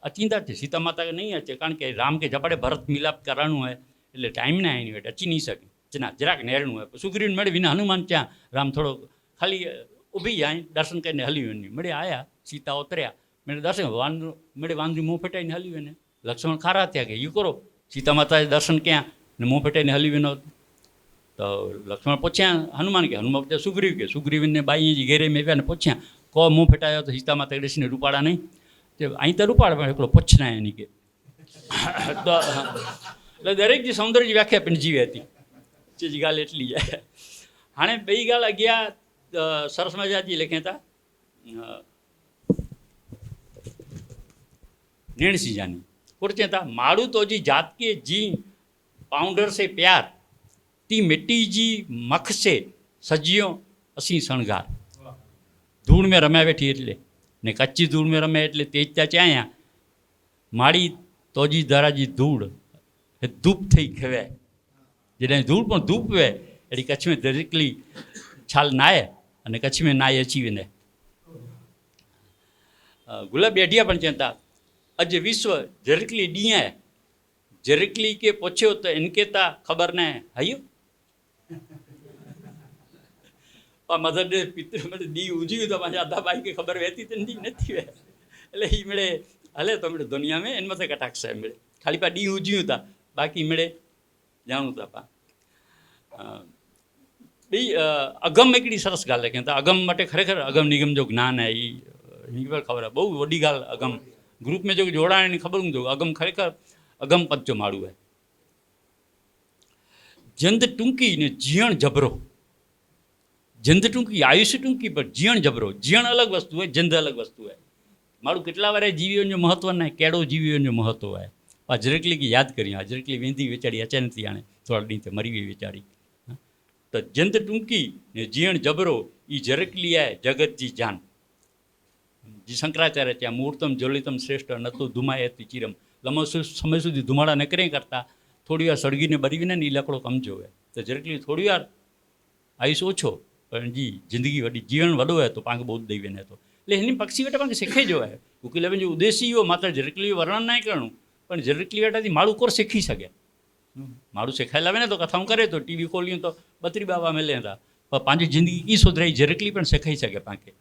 अचींदा थे सीता माता के नहीं अचे कारण के राम के जपड़े भरत मिलाप कराणु है એટલે ટાઈમ ના એની વેટ અચી નહીં શકે जना જરાક નેરણું હોય સુગ્રીવ મળે વિના હનુમાન ત્યાં રામ થોડો ખાલી ઊભી જાય દર્શન કરીને હલી વેની મળે આયા સીતા ઉતર્યા મેં દર્શન મળે વાંદરી મોં ફેટાઈને હલી વેને લક્ષ્મણ ખારા થયા કે યુ કરો સીતા માતાએ દર્શન ક્યાં ને મોં ફેટાઈને હલી વેનો તો લક્ષ્મણ પૂછ્યા હનુમાન કે હનુમાન પૂછ્યા સુગ્રીવને બાઈ ઘેરે મેવ્યા ને પૂછ્યા કો મોં ફેટાયો તો સીતા માતા ડેસીને રૂપાડા નહીં તે અહીં તો રૂપાડા પણ એકલો પૂછના એની કે તો એટલે દરેક જે સૌંદર્ય વ્યાખ્યા પણ જીવી હતી चीज गाल एटली है हाँ बई गाल अगिया सरस मजा जी लिखे था निर्णसी जानी कुर्चे था माड़ू तो जी जात के जी पाउंडर से प्यार ती मिट्टी जी मख से सजियो असी शणगार धूड़ में रम्या वेठी एटले ने कच्ची धूड़ में रमे एटले तेजता चाया माड़ी तो जी दरा जी धूड़ धूप थी खेवे जैसे धूल पर धूप वे एडी कच्छ में दरेकली छाल नाए अने कच्छ में नाए अची वेने गुलाब बेडिया पण चेता अज विश्व जरकली ॾींहं है जरकली के पूछो तो इनके ता खबर न हयो मदर डे पितर मतलब डी उजी तो पाछा आधा भाई के खबर वेती तो नहीं वे એટલે ઈ મળે હલે તો મળે દુનિયા में इन मथे कटाक्ष है મળે खाली पा डी उजी था बाकी મળે जाणू था पा बी अगम एकड़ी सरस गाल लखे था अगम मटे खरेखर अगम निगम जो ज्ञान है ये खबर है बहु वडी गाल अगम ग्रुप में जो जोड़ाने खबर जो अगम खरेखर अगम पद जो माड़ू है જંદ ટૂંકી ને જીયણ જબરો. જંદ ટૂંકી, આયુષ્ય ટૂંકી, પણ જીયણ જબરો. જીયણ અલગ વસ્તુ હોય, જંદ અલગ વસ્તુ હોય. મારું કેટલા વારે જીવીઓનું મહત્વ ના કેડો જીવીઓનું મહત્વ હોય. આ જરકલી કી યાદ કરી, આ જરકલી વેંધી વેચાડી અચાનકથી આણે થોડા દી મરી ગઈ વેચાડી. તો જંદ ટૂંકી ને જીયણ જબરો એ જરકલી આય જગતજી જાન. જે શંકરાચાર્ય ત્યાં મુહૂર્તમ જ્વલિતમ શ્રેષ્ઠ નતું ધુમાયતી ચિરમ. લંબો સમય સુધી ધુમાડા નકરે કરતા, થોડી વાર સળગીને બરીવીને ને એ લકડો કમજો હોય. તો જરકલી થોડી વાર આયુષ ઓછો, પણ જી જિંદગી વડી જીવન વડો હોય તો પાંખ બહુ દઈ ને તો એટલે એની પક્ષી વેટા પાંખ શીખે જો હોય. ઉકેલ જો ઉદ્દેશીઓ માત્ર જરકલી વર્ણન નહીં કરવું, પણ જરકલી વેટાથી માળું કોર શીખી શકે. માળું શીખાઈ લાવે ને તો કથાઓ કરે તો ટીવી ખોલ્યું તો બત્રી બાબા મેલે હતા, પણ પાંચી જિંદગી કી સુધરાઈ જરકલી પણ શીખાઈ શકે પાંખે.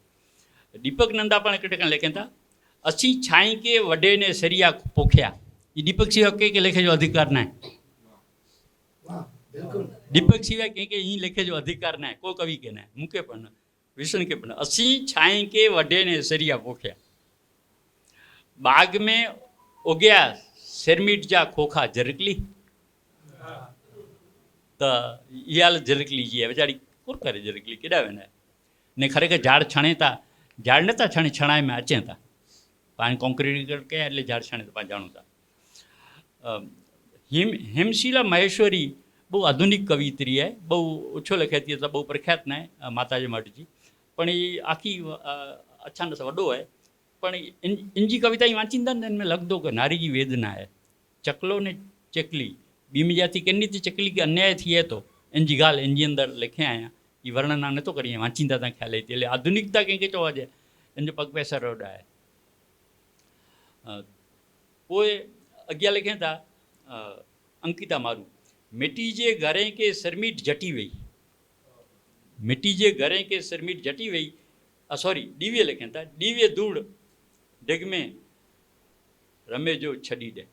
દીપક નંદા પણ એક લેખે હતા, અસી છાઈ કે વડે ને સરિયા પોખ્યા. એ દીપક સિવાય કે લેખે જો અધિકાર ના. દીપક સિવાય કે અહીં લેખે જો અધિકાર ના કોઈ કવિ કે ના મૂકે પણ વિષ્ણુ કે પણ અસી છાઈ કે વડે ને સરિયા પોખ્યા. બાગ મેં ઉગ્યા શેરમીટ જા ખોખા જરકલી. તો યાલ જરકલી જી બેચારી કોર કરે જરકલી કેડાવે ને ખરેખર ઝાડ છણેતા, ઝાડ નતા છણે છણાય મેં અચે હતા. પાણી કોન્ક્રીટ કે એટલે ઝાડ છણે તો જાણું હતા. હેમશીલા મહેશ્વરી બહુ આધુનિક કવિત્રી હે, બહુ ઓછો લખેતી હતા, બહુ પ્રખ્યાત ના માતાજી માટજી, પણ એ આખી અચાનક વડો હોય. પણ ઇનજી કવિતા એ વાંચીંदा ને મેં લખદો કે નારીજી વેદના હે. ચકલો ને ચકલી બીમી જાતી કેની ચકલી કે અન્યાય થઈએ તો એનજી ગાલ એનજી અંદર લખ્યા આયા. એ વર્ણના નતો કરી વાંચીંदा ત્યાં ખ્યાલ હતી. એટલે આધુનિકતા કંઈક ચોવા છે એને પગ પેસા રોડાય. કોઈ અગિયાર લખ્યા હતા અંકિતા મારું, મિટી જે ઘરે કે શરમીટ જટી વઈ. મિટી જે ઘરે કે શરમીટ જટી વઈ. સોરી દિવ્ય લખ્યા હતા, દિવ્ય ધૂળ ડગમે રમે જો છડી દે.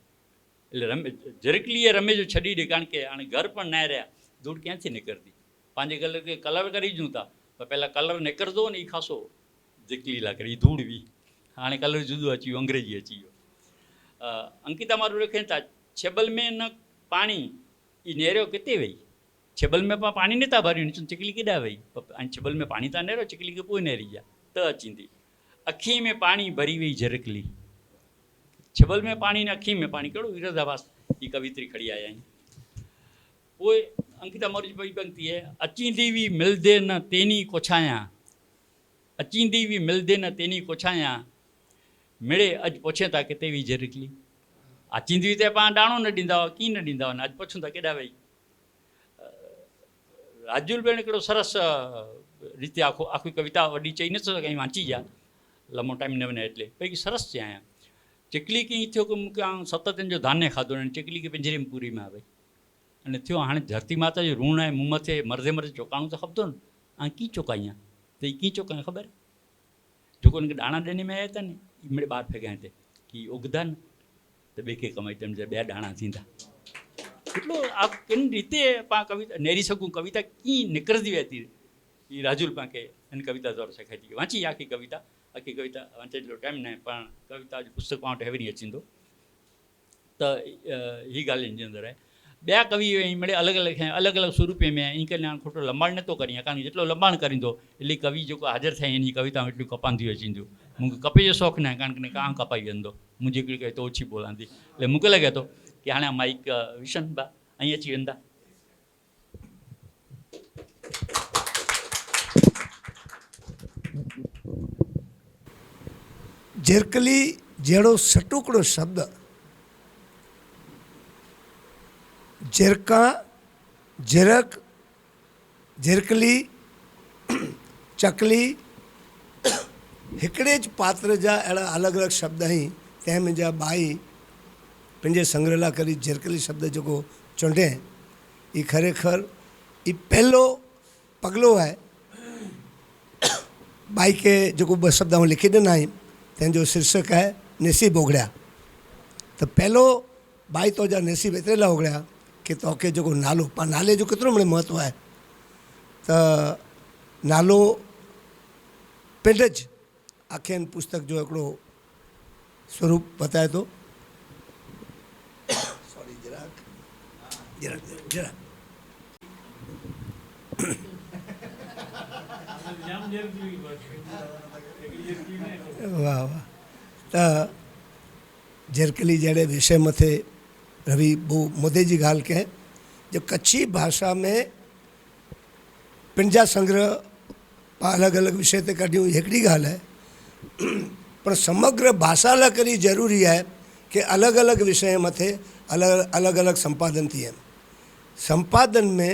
એટલે જરકલીએ રમે જો છડી દે, કારણ કે આને ઘર પણ ના રહ્યા, ધૂળ ક્યાંથી નીકળતી. પાંચે કલર કરી જ નહોતા, પણ પહેલાં કલર નીકળતો ને એ ખાસો જકલી લાકડી ધૂળ વી. આને કલર જુદું અચ્યું, અંગ્રેજી અચ્યું. અંકિતા મારું લખે હતા, છેબલ મેં ન પાણી એ નેર્યો કેતે વઈ. છેબલ મેં પાણી નતા ભર્યું, ચકલી કેડા વઈ. છેબલ મેં પાણી તા નેરો, ચકલી કે પોઈ નેરી ગયા તો અચીંદી. અખી મેં પાણી ભરી વઈ જરકલી. છેબલ મેં પાણી ને અખી મેં પાણી કેળું વિરોધાભાસ એ કવિત્રી ખડી આયા અહીં. કોઈ અંકિતા મારી ભાઈ પંક્તિ હે, અચીંદીવી મિલદે ન તેની કોછાયા. અચીંદીવી મિલદે ન તેની કોછાયા, મેળે અજ પૂછે તા કે તેવી જરકલી. આ ચીંદવી તે પા ડાણો ન ડીંદાવો, કી ન ડીંદાવો ને આજ પૂછું તા કેડા ભાઈ. રાજુલબેન એકડો સરસ રીતે આખી કવિતા વડી ચઈ નથી કંઈ વાંચી ગયા, લંબો ટાઈમ ન બને એટલે પૈકી સરસ છે અહીંયા. ચકલી કંઈ થયો કે સતત એને જો ધાન્ય ખાધો ને ચકલી કે પિંજરીમાં પૂરીમાં આવે અને થયો હાણે ધરતી માતા જે ઋણ आहे મુમથે મરધે મરધે ચોકાણું તો ખપતો ને આ કી ચોકાયા તો એ કી ચોકાય ખબર જો કોને દાણા દેને મેં આવ્યા હતા ને એ મળે બહાર ફેંક્યા તે કે ઉગધા ને તો બે કે કમાઈ તેમ બે દાણા થીંધા. એટલો આ કેની રીતે પા કવિતા નેરી શકું કવિતા કી નીકળતી હતી એ રાજુલ પાંકે એની કવિતા દ્વારા શીખાઈ વાંચી આખી કવિતા વાંચે એટલો ટાઈમ નહીં પણ કવિતા પુસ્તક માટે હેવી અચીંદો તો એ ગાલ એની અંદર બે કવિઓ અહીં મળે અલગ અલગ સ્વરૂપે મેં અહીં કરીને ખોટો લંબાણ નહોતો કરી, કારણ જેટલો લંબાણ કરી દો એટલે કવિ જો હાજર થાય એની કવિતા એટલું કપાંધી અચીંદું. હું કપાઈ શોખ ના, કારણ કે કાં કપાઈ અંદો મુझे કહે તો ઓછી બોલાંતી એટલે મૂકે લાગે તો કે હાણે માઇક વિશન બા અહીંયા છીએ અંદા. જરકલી જેડો સટુકડો શબ્દ જરકા જરક જરકલી चकली हिकिड़े ज पात्र जा अहिड़ा अलॻि अलॻि शब्द आहिनि तंहिं मुंहिंजा भाई पंहिंजे संग्रह लाइ करी जरकली शब्द जेको चूंडे ई खरेखर ई पहलो पगलो आहे भाई खे जेको ॿ शब्द आऊं लिखी ॾिना आहिनि तंहिंजो शीर्षक आहे नसीब उघड़िया। त पहिलो भाई तो जा नसीब एतिरे लाइ उघड़िया कि तोखे जेको नालो पाण नाले जो केतिरो मिड़े महत्व आहे त नालो पिंड ज आख्यान पुस्तक जो हिकिड़ो स्वरूप बताए थो। सॉरी जरा वाह वाह। त झरकली जहिड़े विषय मथे रवि बहु मुदे जी ॻाल्हि कयईं जो कच्छी भाषा में पंहिंजा संग्रह अलॻि अलॻि विषय ते कढियूं हिकिड़ी ॻाल्हि आहे, पर समग्र भाषा लाइ करी ज़रूरी आहे कि अलॻि अलॻि विषय मथे अलॻि अलॻि संपादन थी आहिनि। संपादन में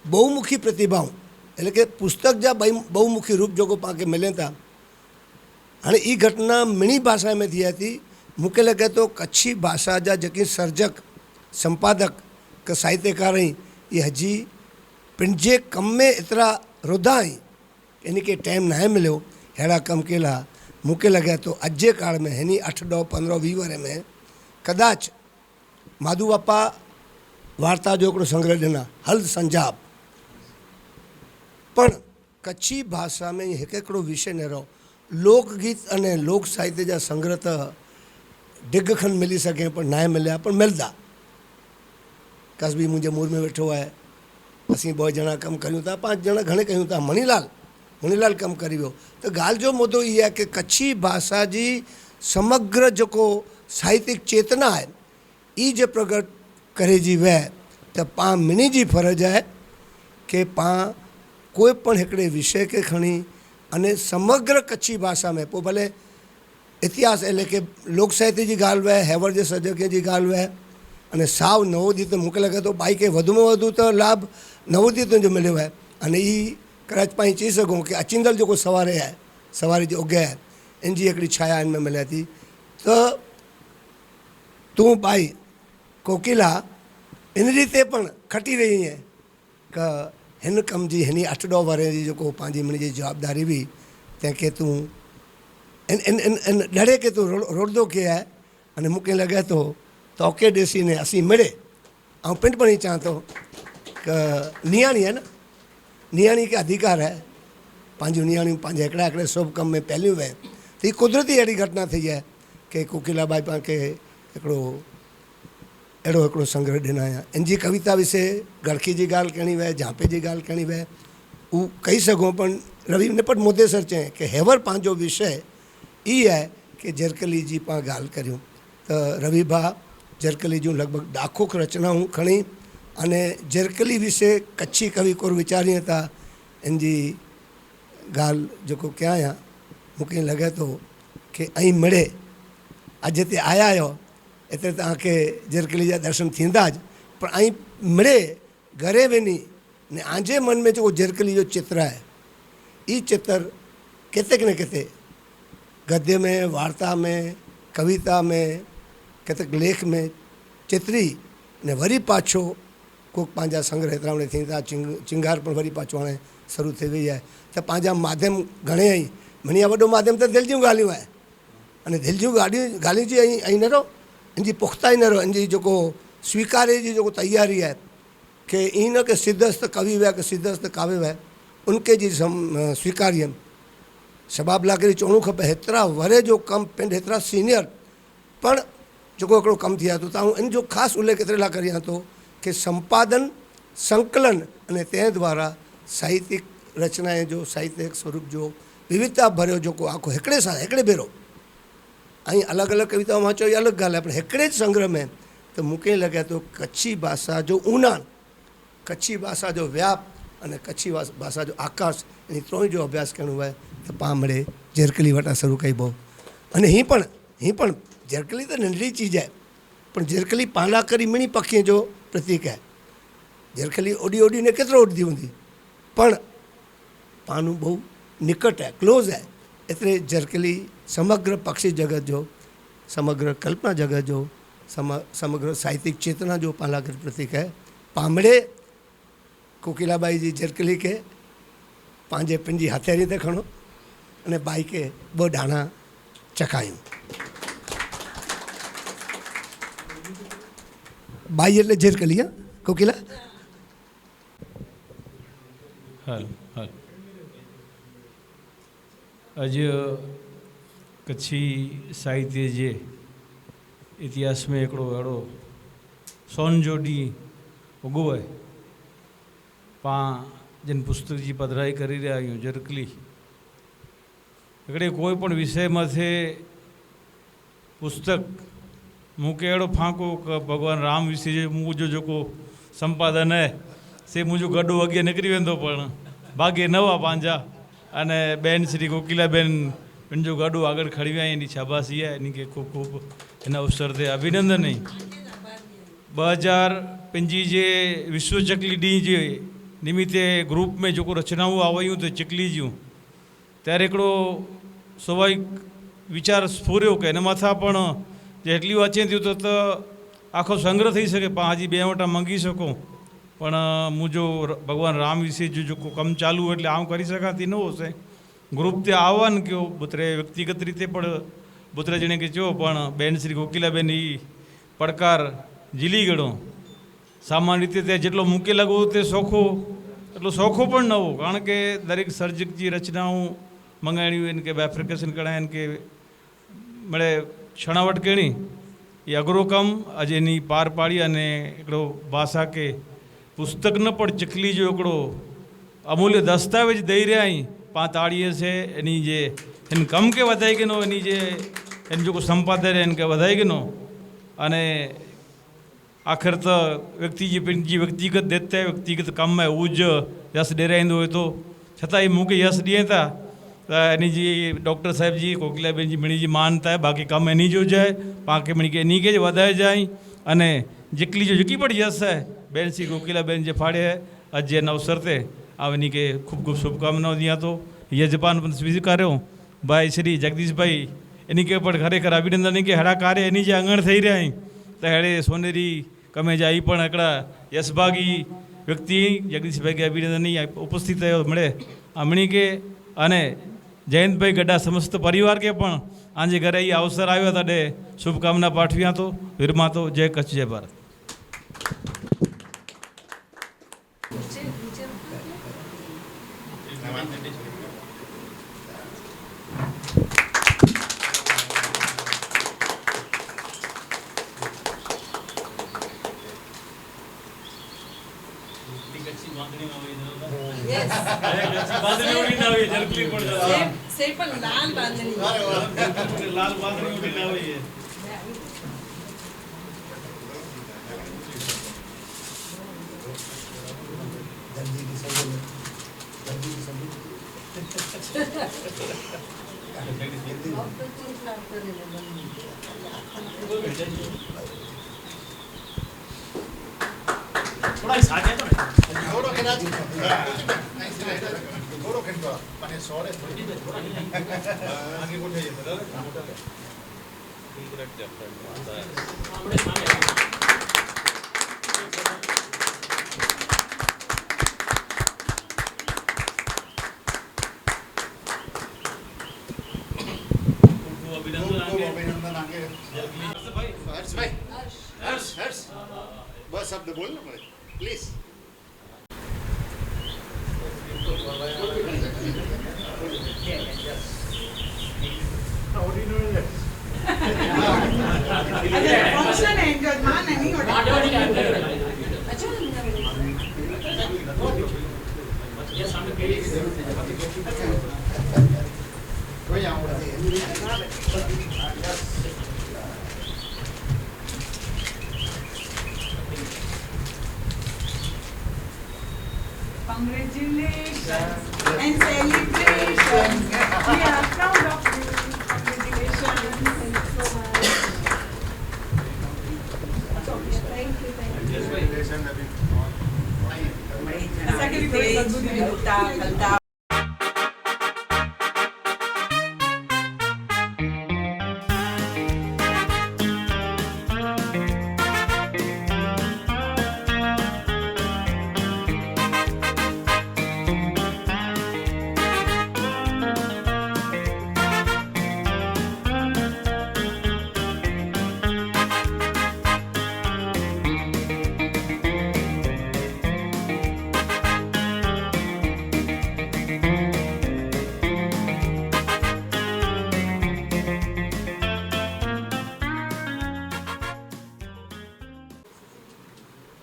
बहुमुखी प्रतिभाऊं એટલે કે પુસ્તક जा बहुमुखी रूप जेको पाण खे मिलनि था। हाणे ई घटना मिणी भाषा में थिए थी। मूंखे लॻे थो कच्छी भाषा जा जेके सर्जक संपादक के साहित्यकार आहिनि इहे हजी पंहिंजे कम में एतिरा रुधा आहिनि, इन खे टाइम न आहे मिलियो अहिड़ा कम कयला। मूंखे लॻे थो अॼु जे काल में हिन 8, 10, 15, 20 वरे में कदाच माधू बापा वार्ता जो हिकिड़ो संग्रह ॾिना हल्द संजाब, पण कच्छी भाषा में हिकु हिकिड़ो विषय न रहो। लोकगीत अने लोक साहित्य जा संग्रह त डिग खन मिली सघे पर न मिलिया, पर मिलंदा। कसबी मुंहिंजे मुंहुं में वेठो आहे, असीं 2 ॼणा कमु करियूं था, 5 ॼणा घणे कयूं था। मणीलाल कमु करी वियो। त ॻाल्हि जो मुद्दो इहो आहे कि कच्छी भाषा जी समग्र जेको साहित्यिक चेतना आहे ई जे प्रगट करे जी वह त पाण मिनी जी फर्ज़ आहे कि पाण कोई पण हिकिड़े विषय खे खणी अने समग्र कच्छी भाषा में पोइ भले इतिहास એટલે કે लोक साहित्य जी ॻाल्हि वहे, हैवर जे सर्जक जी ॻाल्हि वहे अने साव नवोदित मूंखे लॻे थो बाई खे वधि में वधि त लाभ नवोदित जो मिलियो आहे। अने ई कराच पाण चई सघूं कि अचींदड़ जेको सवारे आहे, सवारी जो उगे आहे, इन जी हिकिड़ी छाया हिन में मिले थी। त तूं बाई कोकिला इन रीते पण खटी रही आहे कि हिन कम जी हिन 8, 10 वरे जी जेको पंहिंजी मुंहिंजी जवाबदारी हुई तंहिंखे तूं इन ॾड़े खे तूं रोड़दो कयो आहे। अने मूंखे लॻे थो तोखे ॾिसी ने असीं मिड़े ऐं पिंड पणी चाहियां थो कि नियाणी आहे न, नियाणी खे अधिकार आहे पंहिंजूं नियाणियूं पंहिंजे हिकिड़ा हिकिड़े शुभ कम में पहलियूं वहे। त हीअ कुदरती अहिड़ी घटना थी आहे कि कोकिला बाई पाण खे हिकिड़ो अहिड़ो हिकिड़ो संग्रह ॾिना आहियां। इन जी कविता विषय गड़खी जी ॻाल्हि करणी वहे, झांपे जी ॻाल्हि करणी वहे, उहो कही सघूं। पण रवि निपट मुदे सर चई कि हैवर पंहिंजो विषय ई आहे कि झरकली जी पाण ॻाल्हि करियूं। त रवि भा झरकली जूं लॻभॻि ॾाखो रचनाऊं खणी अने झरकली विषय कच्छी कवि कोर वीचारीअ था। इन जी ॻाल्हि जेको कयां आहियां मूंखे लॻे थो कि ऐं मिड़े अॼु हिते आया आहियो हिते तव्हांखे झरकली जा दर्शन थींदा अॼु, पर ऐं मिड़े घरे वञी ने आंजे मन में जेको झरकली जो चित्र आहे ई चित्र किथे न किथे गद्य में, वार्ता में, कविता में, किथे लेख में चित्री ने वरी पाछो को पंहिंजा संग्रह हेतिरा हाणे थींदा। चिंगार पण वरी पाछो हाणे शुरू थी वई आहे। त पंहिंजा माध्यम घणे आई मणिया वॾो माध्यम त दिलि जूं ॻाल्हियूं आहे। अने दिलि जूं ॻाल्हियूं जी ऐं न रहो इन जी पुख़्ताई न रहो, इन जी जेको स्वीकारे जी जेको तैयारी आहे कि ईअं न कि सिद्धस्त कवि हुआ कि सिद्धस्त काव्य हुआ, उनके जी स्वीकार्यम शबाब लाकरी चवणो खपे। हेतिरा वरे जो कमु पिंड हेतिरा सीनियर पण जेको हिकिड़ो कमु थिया थो त इन जो ख़ासि उल्लेख एतिरे लाइ करियां थो कि संपादन संकलन अने तंहिं द्वारा साहित्यिक रचनाए जो साहित्यिक स्वरूप जो विविधता भरियो जेको आखो हिकिड़े सां हिकिड़े भेरो ऐं अलॻि अलॻि कविताऊं मां चयो इहा अलॻि ॻाल्हि आहे, पर हिकिड़े संग्रह में त मूंखे लॻे थो कच्छी भाषा जो उनान, कच्छी भाषा जो व्याप अने कच्छी भाषा जो आकाश इन त्रोई जो अभ्यास करिणो आहे त पाण मिड़े झरकली वटां शुरू कई पोइ। अने हीअं पण झरकली त नंढड़ी चीज़ आहे, पण झरकली पाला करी मिणी पखीअ जो प्रतीक आहे। झरकली ओॾी ने केतिरो उॾंदी हूंदी पण पाणू बहु निकट आहे, क्लोज़ आहे। एतिरे झरकली समग्र पक्षी जगत जो, समग्र कल्पना जगत जो, समग्र साहित्यिक चेतना जो पाला करी प्रतीक आहे। पामड़े कोकिलाबाई जी झरकली खे पंहिंजे पंहिंजी हथेली ते खणो अने बाई खे 2 दाणा चखायूं। बाई એટલે झरकली आहे कोकिला। हल अॼु कच्छी साहित्य जे इतिहास में हिकिड़ो अहिड़ो सोन जो ॾींहुं उगो आहे। पाण જેને પુસ્તકજી પધરાઈ કરી રહ્યા આहियूं जरकली हिकिड़े कोई पण विषय मथे पुस्तक मूंखे अहिड़ो फांको भगवान राम विषय जो मुंहिंजो जेको संपादन है से मुंहिंजो गॾो अॻियां निकिरी वेंदो पण भाग्य न हुआ पंहिंजा अने बेन श्री कोकिलाबेन पंहिंजो गॾो આગળ खणी विया आहिनि शाबाशी आहे इन खे खूब खूब हिन अवसर ते अभिनंदन ई 2025 जे विश्व चकली ॾींहं जे निमित्ते ग्रुप में जेको रचनाऊं आयूं त चिकली जूं ત્યારે हिकिड़ो स्वाभाविक वीचार स्फुरियो કે એના મથા પણ જેટલી વાંચે થયું તો આખો સંગ્રહ થઈ શકે પણ હજી 2 વટા મંગી શકો પણ મુંहिंजो भगवान राम विषय जो जेको कमु चालू એટલે આમ કરી શકાતી ન હશે ગ્રુપ તે આહવાન કયો પુત્રે વ્યક્તિગત રીતે પણ પુત્ર જણે કે જો પણ બેન શ્રી કોકિલાબેન એ પડકાર ઝીલી ગયો સામાન્ય રીતે તે જેટલો મૂકે લાગવો તે સોખો એટલો સોખો પણ ન હોય કારણ કે દરેક સર્જકજી રચનાઓ મંગાણી એને કે બેફ્રિકેશન કરાય એને કે મળે છણાવટ કેણી એ અઘરો કામ આજે એની પાર પાડી અને એકડો ભાષા કે પુસ્તક ન પણ ચકલી જો એકડો અમૂલ્ય દસ્તાવેજ દઈ રહ્યા અહીં તાળીએ છે એની જે એને કમ કે વધાઈ ગયો એની જે એની જો સંપાદન એને કે વધાઈ ગયો અને आखिर तो व्यक्ति जी व्यक्तिगत देते व्यक्तिगत कम में उज यश डेराईंदो हुए तो छताई मूंखे यश दिए था एनी जी डॉक्टर साहब जी कोकिलाबेन जी मिणी जी मानता है बाकी कम एनी जो जाए पाके मिणी के एनी के वधाए जाए अने जिकली जो जेकी पण यश है बेन श्री कोकिलाबेन जे फाड़े है अज जे अवसर ते आ एनी के खूब खूब शुभकामनाओं दिया तो यजमान स्वीकार्यो भाई श्री जगदीश भाई एनी के पण खरेखर अभिनंदन के हेड़ा कार्य एनी जे आंगण थई रह्या आहिनि त हेड़े सोनेरी कमे जा पण हिकिड़ा यशभागी व्यक्ति जगदीश भाई के अभिनंदन उपस्थित મળે અમણી કે અને જયંતભાઈ ગઢા સમસ્ત પરિવાર કે પણ આજે ઘરે એ અવસર આવ્યો ત્યારે શુભકામના પાઠવ્યા તો વિરમા તો જય કચ્છ જય ભારત. लाल बांधनी उठी ना हुई है थोड़ा साथ है तो थोड़ा खेला थोड़ा खेलता पानी सोरे आगे उठे अभिनंदन आगे हर्ष भाई हर्ष बस शब्द बोल ना भाई प्लीज फंक्शन है जो मान नहीं होता अच्छा ये सामने के कोई आऊंगा Congratulations and celebrations. We are proud of you. Congratulations. Thank you so much. Thank you. Secretary.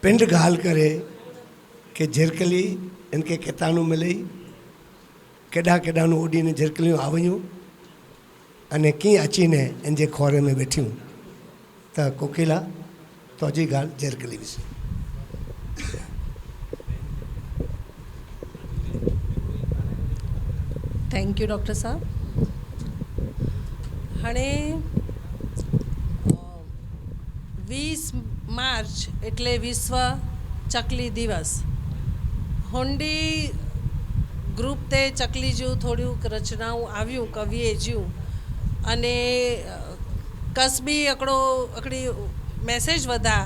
पिंड ॻाल्हि करे कि झिरकली इनके केताणू मिलई केॾा केॾाणू उॾीने झिरकलियूं आवियूं अने कीअं अचीने इन जे खोरे में वेठियूं त कोकिला तुंहिंजी ॻाल्हि झिरकली विसी थैंक यू डॉक्टर साहब। हाणे 20 मार्च એટલે વિશ્વ ચકલી દિવસ હોંડી ગ્રુપ તે ચકલી જूं થોડ્યું રચનાऊं આવ્યું કવિએ જ્યું અને કસબી અકड़ी मैसेज वधा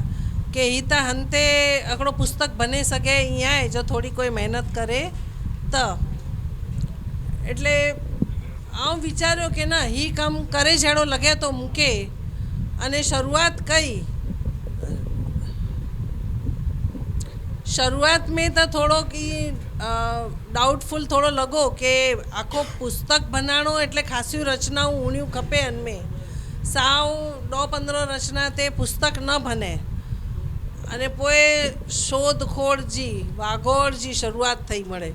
કે હિતા હંતે અકड़ो પુસ્તક બને સકે અહીંયા જો થોડી કોઈ મહેનત કરે તો એટલે આવું વિચાર્યો કે ના હી કામ કરે જેડો લગે તો મૂકે અને શરૂઆત में तो थोड़ो की डाउटफुल थोड़ो लगो कि आखो पुस्तक बनाणो एटले खासी रचनाऊं ऊणियूं खपे अनमें साव 10-15 रचना ते पुस्तक न बने अने पोइ शोधखोड़ जी वागोड़ जी शुरुआत थई મળે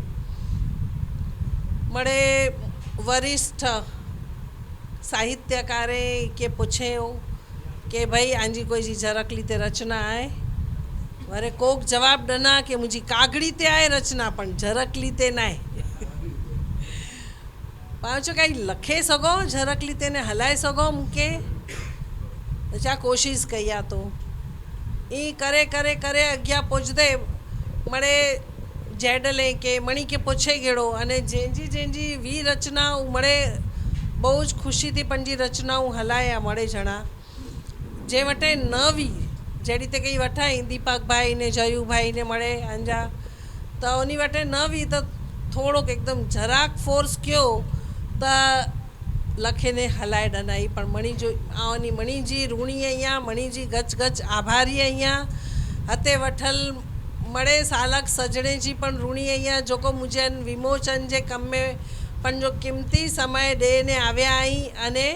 वरिष्ठ साहित्यकारे के पूछे कि भाई आंजी कोई जी झरकली ते रचना आए वरे कोक जवाब डना कि मुझी कागड़ी ते आए रचना पण झरकली ते नाय पाछो कई लखे सगो झरकली ते ने हलाए सगो मूके चा कोशिश कया तो ई करे करे करे अग्या पहुंचदे मळे जेडले के मणी के पूछे गेड़ो अने जेंजी वी रचनाऊं मळे बहुत खुशी थी पंजी रचनाऊं हलाया मळे जणा जे वटे नवी जेडी ते कई वठाई दीपक भाई ने जयू भाई ने मळे अंजा तो उनी वटे नवी तो थोड़ो एकदम जराक फोर्स क्यो तो लखे ने हलाए डनाई पण मणी जो आनी मणी जी ऋणी अहियां मणी जी गच गच आभारी अहियां हते वठल मळे सालक सजणे जी पण ऋणी अहियां जोको मुझे विमोचन जे कम में पण जो कीमती समय देने आव्या आई अने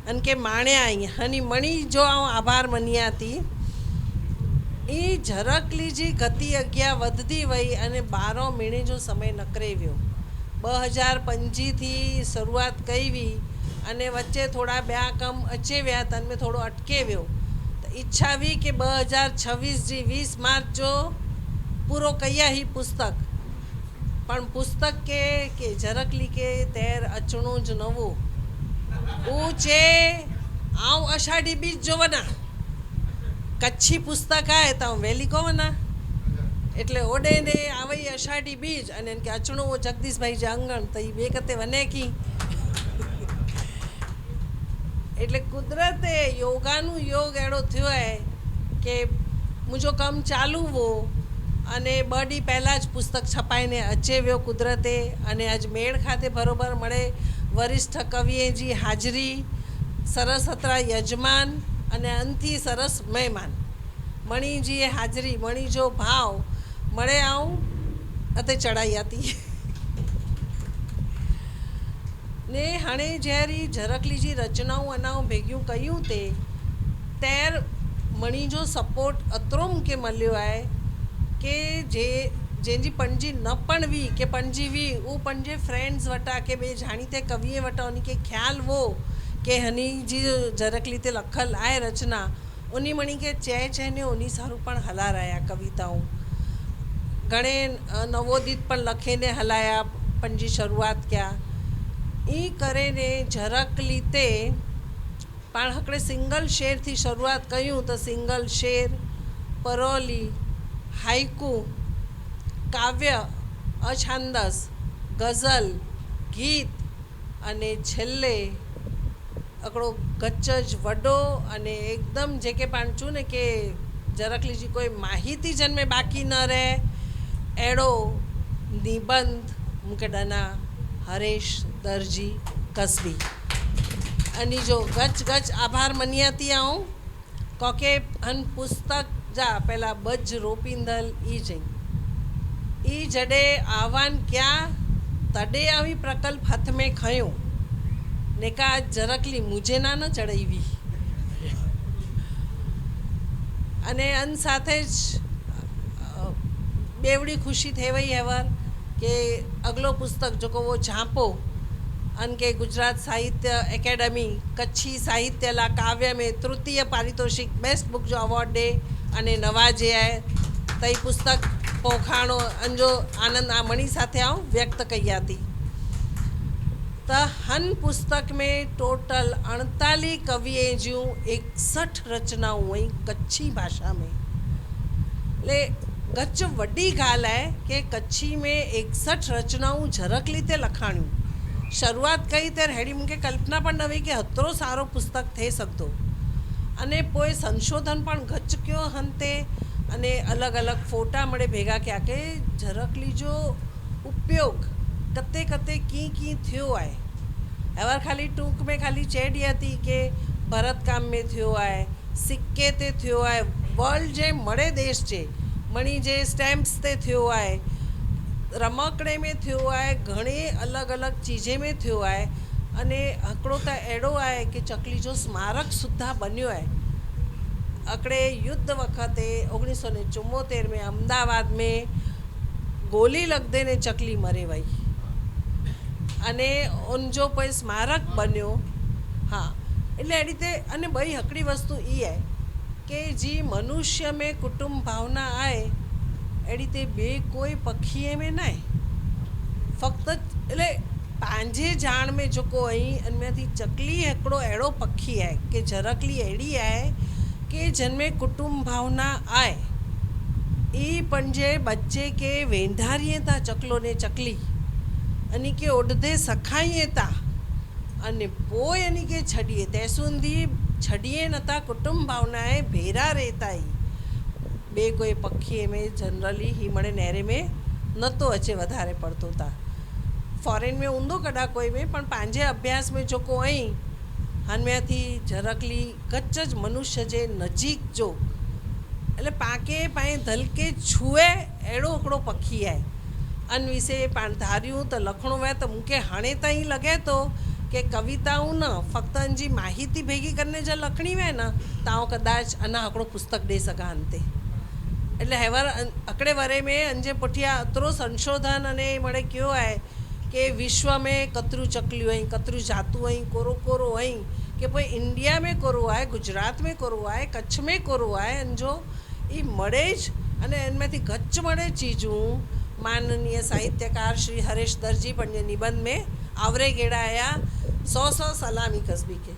अनके माण्या आई हनी मणी जो आभार मनिया थी ई झरकली जी गति अग्या वधती वई अने 12 महीने जो समय नकरे वियो 2025 थी शुरुआत कई हुई अने वच्चे थोड़ा ब्या कम अचे विया तन में थोड़ो अटके वियो तो इच्छा हुई कि 2026 जी 20 मार्च जो पूरो कया ही पुस्तक पण पुस्तक के झरकली के तेर अचणो ज नवो ऊचे आव अषाढ़ी बीज जो वना कच्छी पुस्तक आए तो वेली को वना एटले ओडे ने आवई अषाढ़ी बीज अने के अचणो वो जगदीश भाई जांगण तो ई बेकते वने की एटले कुदरते योगानु योग एड़ो थयो है कि मुझो कम चालू वो अने बडी पहला ज पुस्तक छपाईने अचे वियो कुदरते अने आज मेड़ खाते बरोबर मळे वरिष्ठ कविए जी हाजरी सरस हतरा यजमान अने अंती सरस मेहमान मणी जी हाजरी मणी जो भाव मळे आऊं अते चढ़ाई आती ने हाणे जैरी झरकली जी रचनाऊं अनाऊं भेगियूं कयूं ते तेर मणी जो सपोर्ट अतरो मूंखे मळ्यो आहे के जे जंहिंजी पणजी न पण वी के पणजी वी वो पंजे फ्रेंड्स वटा के बे जाणीते कविए वटा उन के ख्याल वो के हनी जी झरकली ते लखल आए रचना उनी मणी के चए ने उनी सारू पण हला रहा कविताओं घणे नवोदित पण लखे ने हलाया पंजी शुरुआत क्या ई करे ने झरकली ते पण हकड़े सिंगल शेर थी शुरुआत कयूं तो सिंगल शेर परोली हाइकू काव्य अछांदस गज़ल गीत अने छेल्ले अकड़ो गच्चज वडो अने एकदम जेके पाण चूं ने के झरकली जी कोई माहिती जन में बाकी न रहे एड़ो निबंध मूंखे डना हरेश दर्जी कसबी अनी जो गच गच आभार मनियाती आऊं कोके हन पुस्तक जा पहला बज रोपींदल ई जई ई जडे आह्वान क्या तडे आवी प्रकल्प हाथ में खयो ने का झरकली मुझे ना न चढ़ाई अने अन साथे ज बेवड़ी खुशी थे वही हेवर के अगलो पुस्तक जो वो झांपो अन के गुजरात साहित्य एकेडमी कच्छी साहित्य ला काव्य में तृतीय पारितोषिक बेस्ट बुक जो अवॉर्ड डे अने नवाजे है तई पुस्तक पोखाणो अंजो आनंद आ मणि साथे आऊं व्यक्त कई थी त हन पुस्तक में टोटल 48 कविए जूं 61 रचनाऊं हुई कच्छी भाषा में। ले गच वड्डी गाल है कि कच्छी में 61 रचनाऊं झरकली ते लखाणियूं। शुरुआत कई त्यारे हेड़ी मूंखे कल्पना पण न हुई कि हेतिरो सारो पुस्तक थी सकतो अने पोइ संशोधन पण गच कयो हंते अने अलग अलग फोटा मळे भेगा क्या के झरकली जो उपयोग कते कते की थियो है। एवर खाली टूंक में खाली चेड़ी थी कि भरत काम में थियो है, सिक्के ते थियो है, वर्ल्ड जे मड़े देश जे मणी जे स्टेम्प्स ते थियो है, रमकड़े में थियो है, घणे अलग अलग चीज़े में थियो है अने हिकिड़ो त अहिड़ो आहे कि चकली जो स्मारक सुद्धा बन्यो है। अकड़े युद्ध वक़्ते 1974 में अहमदाबाद में गोली लगदे ने चकली मरे वई अने उनजो पोइ स्मारक बन्यो। हाँ એટલે એ રીતે અને બઈ હકડી વસ્તુ એ है કે जी मनुष्य में कुटुंब भावना आए ए रीते बे कोई पक्षीए में ना फक्त એટલે પાંજે जाण में जेको आई अनमें चकली हिकिड़ो अहिड़ो पखी है कि झरकली अहिड़ी है कि जिनमें कुटुंब भावना आए ई पंजे बच्चे के वेंधारिए था चकलो ने चकली अनी के ओढ़दे सखाइए था अने पोइ यानी के छड़िए तैसुंदी छड़िए नता कुटुंब भावनाए भेरा रहता ही बे कोई पक्षी में जनरली ही मणे नहरे में न तो अचे वधारे पड़तो था। फॉरेन में ऊंधो कड़ा कोई में पण पांजे अभ्यास में जो को आई हनमें थी झरकली कच्च ज मनुष्य जे नजीक जो એટલે પાકે પાએ ધલકે छुए अहिड़ो हिकिड़ो पखी है। अन विषे पाण धारियूं त लखणो वे त मूंखे हाणे ताईं लॻे थो कि कविताऊं न फक्त जी माहिती भेगी करने जा लखणी वे न तां कदाच अना हिकिड़ो पुस्तक ॾेई सघां अंते એટલે હેવર अकड़े वरे में अंजे पुठिया एतिरो संशोधन अने मणे कयो आहे कि विश्व में कतरू चकलियूं आहिनि कतरू जातूं आहिनि कोरो कोरो आहिनि कि पोइ इंडिया में कोरो आहे गुजरात में कोरो आहे कच्छ में कोरो आहे अंजो ई मळे ज अने इनमें गच मळे चीजूं माननीय साहित्यकार श्री हरेश दर्जी पंहिंजे निबंध में आवरे गेड़ा आया 100 सलामी कस्बी के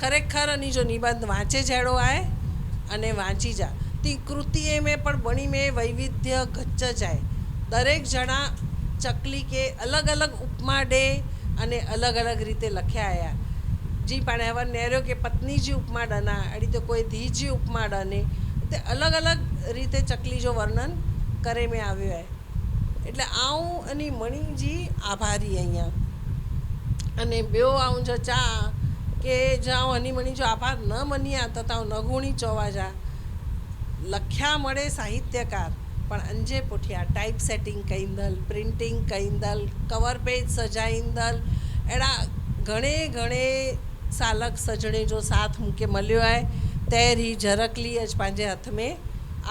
खरेखर अनी जो निबंध वाँचे जहिड़ो आहे अने वाँची जा ती कृतिए में पण बणी में वैविध्य गच जाए दरेक जणा चकली के अलग अलग उपमा डे अने अलग अलग रीते लख्या आया जी पाण हवर नेर्यो के पत्नी जी उपमा डना अड़ी तो कोई धी जी उपमा डने ते अलग अलग रीते चकली जो वर्णन करे में आव्यो है। એટલે આવું અને મણીજી આભારી અહીંયા અને ॿियो આऊं जो चा કે જાઉં હની મણી जो આભાર ન મનિયા તો તાઉं નગુણી ચોવા जा લખ્યા મળે સાહિત્યકાર પણ અંજે પુઠિયા टाइप सेटिंग कईंदल प्रिंटिंग कईंदल कवर पेज सजाईंदल अहिड़ा घणे घणे सालक सजणे जो साथ मूंखे मिलियो आहे तैरी झरकली अज पंहिंजे हथ में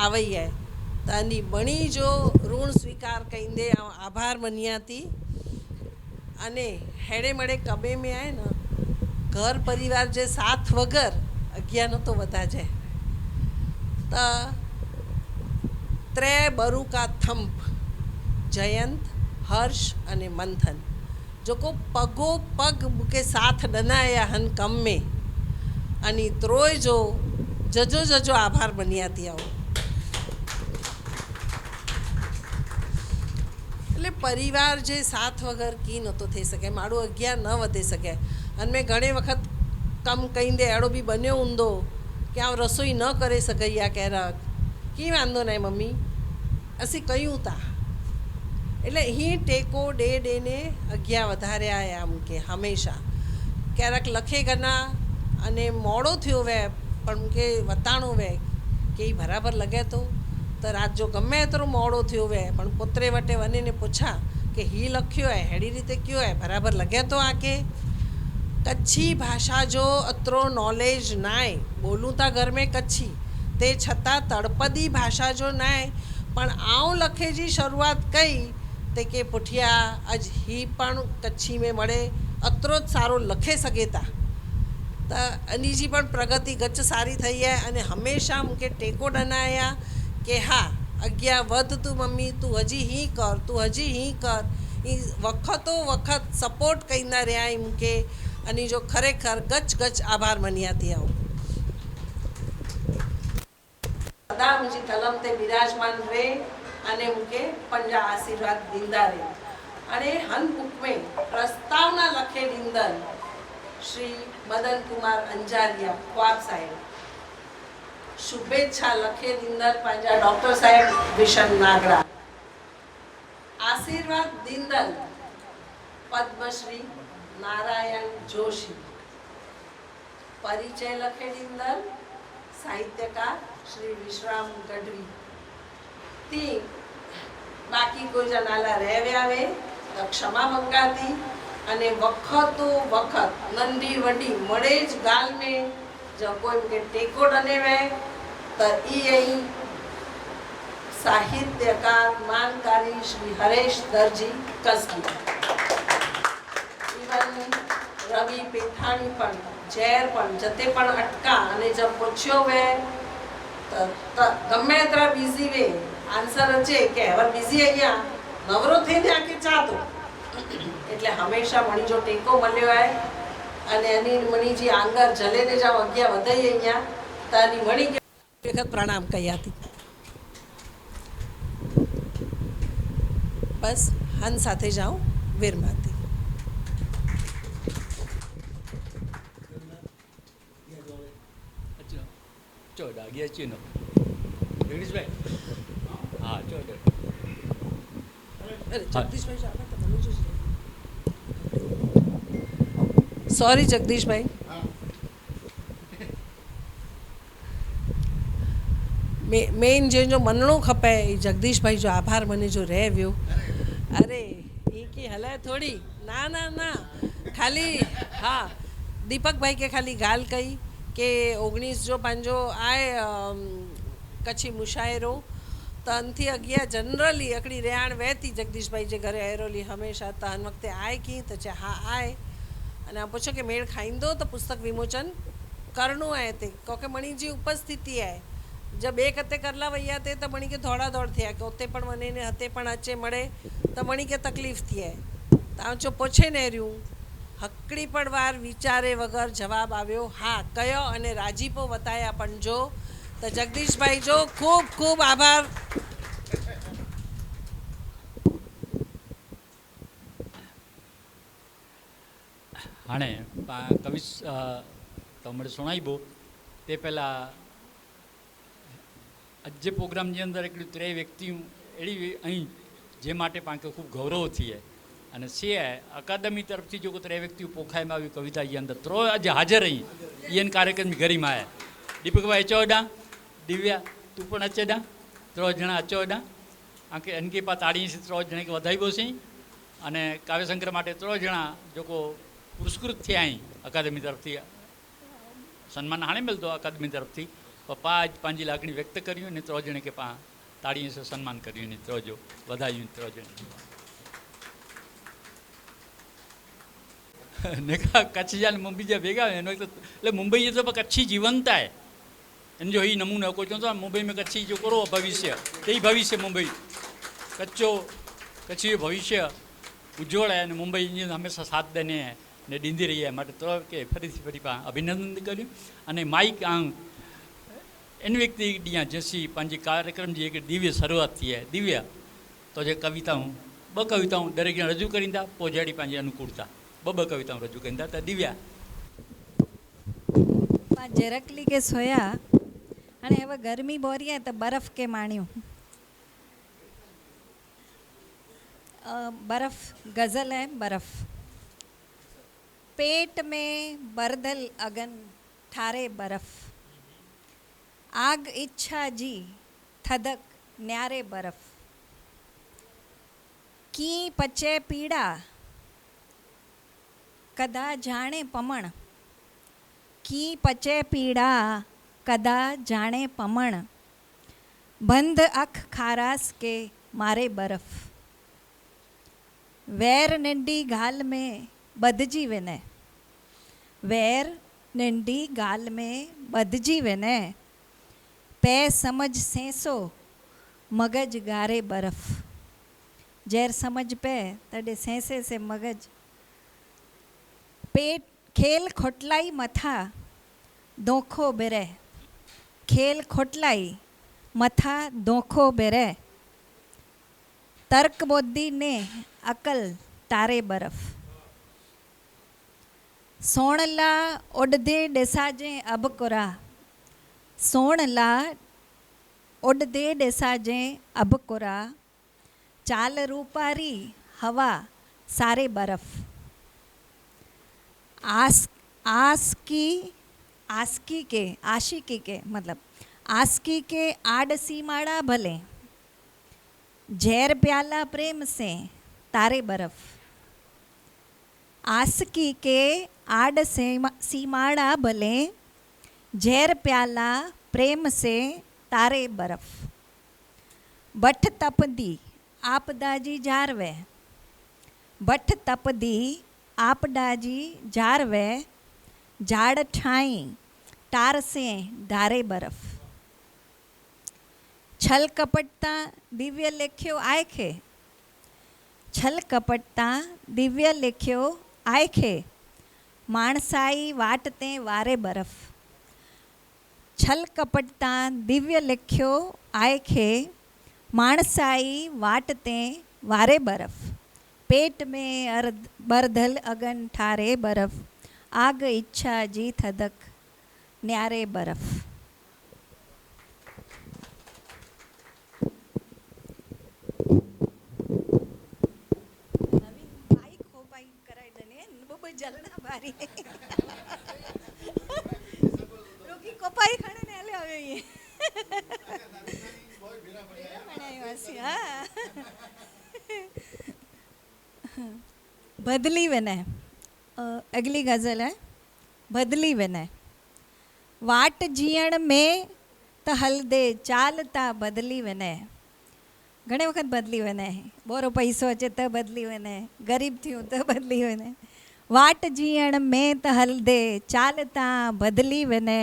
आवई है तानी बणी जो ऋण स्वीकार कईंदे आभार मनिया थी अने हेड़े मड़े कबे में आए न घर परिवार जे साथ वगर अज्ञा न तो वधा जाए त त्रै बरू का थंप जयंत हर्ष अने मंथन जो को पगो पग के साथ डनाया हन कम में अनी त्रोय जो जजो जजो आभार बनिया थी आओ એટલે પરિવાર જે સાથ વગર કી નહોતો થઈ શકે મારું અગિયાર ન વધી શકે અને મેં ઘણી વખત કમ કહીને એડો બી બન્યો ઊંધો કે આ રસોઈ ન કરી સકૈયા ક્યારેક કી વાંધો નહીં મમ્મી અસી કહ્યું તા એટલે ही ટેકો ડે ડેને અગિયાર વધારે આયા આમ કે હંમેશા ક્યારેક લખે ગના અને મોડો થયો વે પણ કે વતાણો વે કે બરાબર લગે તો रात जो गमे एतरो मोड़ो थयो वे पण पुत्रे वटे वने ने पूछा कि ही लख्यो है हेड़ी रीते क्यों है बराबर लगे तो आके कच्छी भाषा जो अतरो नॉलेज नाय बोलूँ ता घर में कच्छी ते छता तड़पदी भाषा जो नाय પણ આઉं લખે जी શરૂઆત कई ते के पुठिया अज ही पण कच्छी में मळे अतरो ज सारो लखे सघे था त अनी जी पण प्रगति गच सारी थई है अने हमेशा मूंखे टेको ॾनाया के हा अॻियां वध तूं मम्मी तूं हजी ही कर तूं हजी ही कर ई वखतो वखत सपोर्ट कंदा रहिया आहिनि मूंखे अनी जो खरेखर गच गच आभार मञिया थी आऊं सदा मुंहिंजी कलम ते विराजमान रहे अने मूंखे पंजा आशीर्वाद ॾींदा रहे अने हन बुक में प्रस्तावना लखे ॾींदड़ श्री मदन कुमार अंजारिया ख्वाब साहिब शुभेच्छा लखे ॾींदड़ पंहिंजा डॉक्टर साहिब विशन नागड़ा आशीर्वाद ॾींदड़ पद्मश्री नारायण जोशी परिचय लखे ॾींदड़ साहित्यकार श्री विश्राम गढ़वी ती बाकी कोई जा नाला रह विया वे त क्षमा मंगाती अने वखतो वखत नंढी वॾी मड़े ज गाल में जो कोई मूंखे टेको ॾने वे त इहे ई साहित्यकार मानकारी श्री हरेश दर्जी कसबी इवन रवि पेठाणी पण जैर पण जते पण अटका अने जब पूछ्यो वे त गमे एतरा बिजी वे आंसर अचे के હવે बिजी અહીંયા નવરો થઈને આકે ચાતો એટલે હંમેશા મણી જો ટેકો મળ્યો आहे અને એની મણીજી આંગર જલેને જાવ અગ્યા વધાઈ અહીંયા તાની મણી કે વખત પ્રણામ કયા હતી બસ હન સાથે જાઉં વીરમાતી ચોડા ગયા ચીનો જગદીશભાઈ હા ચોડા અરે જગદીશભાઈ જાવા તો મને જ सॉरी जगदीश भाई मेन जो मञणो खपे जगदीश भाई जो आभार मने जो रह वियो अरे ये की हलाए थोड़ी ना ना ना खाली हाँ दीपक भाई के खाली गाल कई के 19 जो पंहिंजो आए कच्छी मुशायरो त अनथी अॻियां जनरली हिकिड़ी रियाण वहती जगदीश भाई जे घरे अहिड़ोली हमेशह त हिन वक़्ते आहे की त चए हा आहे अने पुछो कि मेड़ खाईंदो तो पुस्तक विमोचन करणो है ते क्योंकि मणि जी उपस्थिति है जब एक हते करला वैया थे तो मणि के दौड़ा दौड़ थिया कि उते पण वने ने हते पण अचे मळे तो मणि के तकलीफ थी है ता जो पूछे ने रह्यू हकड़ी पण वार विचारे वगर जवाब आव्यो हाँ कयो अने राजीपो वताया पण जो तो जगदीश भाई जो खूब खूब आभार हाणे कवि तमणे सुणाइबो ते पहला अज प्रोग्राम जे अंदर एक त्रे व्यक्तियों अड़ी अहीं जे माटे पाके खूब गौरव थी है अने से अकादमी तरफ थी जो त्रे व्यक्तियों पोखाय में कविता जे अंदर त्रो अज हाजर रही इन कार्यक्रम में गरिमा है दीपक भाई अचो एडा दिव्या तू पण अचे एडा त्रो जना अचो एडा आके अनके पा ताड़ी से त्रो जणे के वधाइबो सी अने काव्यशंकर माटे त्रो जना जो को पुरस्कृत थे आई अकादमी तरफ थी सम्मान हाँ मिलते अकादमी तरफ थी पप्पा आज पाँची लागणी व्यक्त करियो ने त्रो जणे के पा ताड़ी से सम्मान करियो ने त्रो जो बधाई त्रो जणे ने कहा कच्छ जा मुंबई जा भेगा એટલે મુંબઈ તો કચ્છી જીવંતા है इन जो ही नमूनो को चवंदो मुंबई में कच्छी जो करो भविष्य ते भविष्य मुंबई कच्चो कच्छी भविष्य उज्जवल है मुंबई हमेशा साथ देने है ने ॾींदी रही है माटे तो के फरी पा अभिनंदन कर्યું અને માઇક इन व्यक्ति ॾींहुं जैसी पंहिंजे कार्यक्रम जी हिकु दिव्य शुरुआत थी है दिव्य तो जे कविताऊं ॿ कविताऊं दरेक ॼणा रजू करींदा पोइ जहिड़ी पंहिंजी अनुकूलता ॿ कविताऊं रजू करींदा त दिव्या मां जरकली के सोया हाणे હવે ગરમી બોરી है तो बर्फ़ के माण्यूं बर्फ़ गज़ल है बर्फ़ पेट में बरदल अगन ठारे बर्फ़ आग इच्छा जी थदक न्यारे बर्फ़ की पचे पीड़ा कदा जाने पमण की पचे पीड़ा कदा जाने पमण बंद अख खारास के मारे बर्फ, वैर नंढी गाल में बधजी वञे, वैर नंढी गाल में बधजी वञे, पै समझ सेंसो मगज गारे बर्फ, जैर समझ पे तॾे सेंसे से मगज, पेट खेल खोटलाई मथा दोखो बेरे, खेल खोटलाई मथा दोखो बेरे, तर्क बुद्धि ने अकल तारे बर्फ, सोणला उड़दे ॾिसाजे अबकुरा, सोणला उड़दे ॾिसाजे अबकुरा, चाल रूपारी हवा सारे बर्फ, आशिकी के मतलब आस्की के आड़ सीमाड़ा भले, जहर प्याला प्रेम से तारे बर्फ, आस्की के आड़ से सीमाड़ा भले, जहर प्याला प्रेम से तारे बर्फ, बठ तपदी आपदाजी जारवे, बठ तपदी आपदाजी जारवे, झाड़ ठाई टार से धारे बर्फ, छल कपटता दिव्य लेख्यो आयखे, छल कपटता दिव्य लेख्यो आयखे, माणसाई वाटते वारे बर्फ, छल कपटता दिव्य लेख्यो आयखे, माणसाई वाटते वारे बर्फ, पेट में बरधल अगन ठारे बर्फ, आग इच्छा जी थदक न्यारे बर्फ। जलना बारी रोकी कोपाई खाने ने ले आवे ये बनाई वासी हां बदली वने अगली गजल है बदली वने वाट जीअण में त हलदे चालता बदली वने घणे वक्त बदली वने बोरो पैसो अचे त बदली वने गरीब थियूं त बदली वने वाट जीअण में त हलदे चालता बदली वने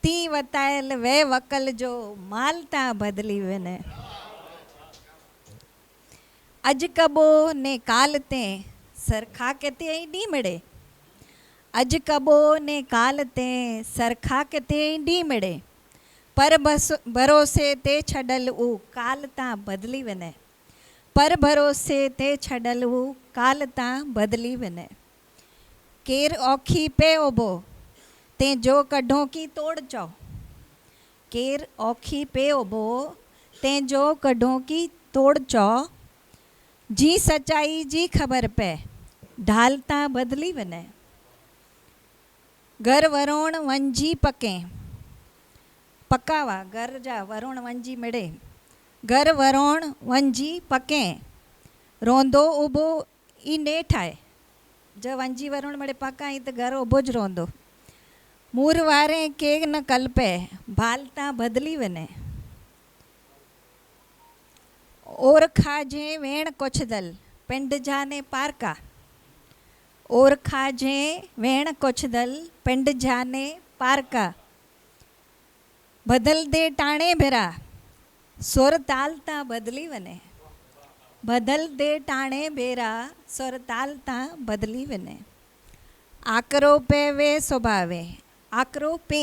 ती वतायल वे वकल जो मालता बदली वने अज कबो ने कालते सरखा के ते डी मिड़े अज कबो ने कालते सरखा के ते डी मिड़े पर भरोसे ते छडल ऊ कालता बदली वने पर भरोसे ते छडल ऊ कालता बदली वने केर औखी पे ओबो ते जो कढो की तोड़ चौ केर औखी पे ओबो ते जो कढो की तोड़ चौ जी सच्चाई जी खबर पे ढालता बदली वने घर वरोण वंजी पके पकावा घर जा वरोण वंजी मिड़े घर वरोण वंजी पके रोंदो उबो ई नेठ आहे जो वंजी वरुण मड़े पकाई तो घर उबो ज रोंदो मूर वारे के न कल्पे भालता बदली वने और खाजे वेण कोछदल पिंड जाने पारका और खाजे वेण कोछदल पिंड जाने पारका बदल दे टाणे भेरा सुर तालता बदली वने बदल दे टाणे बेरा सुर तालता बदली वने आकरो पे वे स्वभावे आकरो पे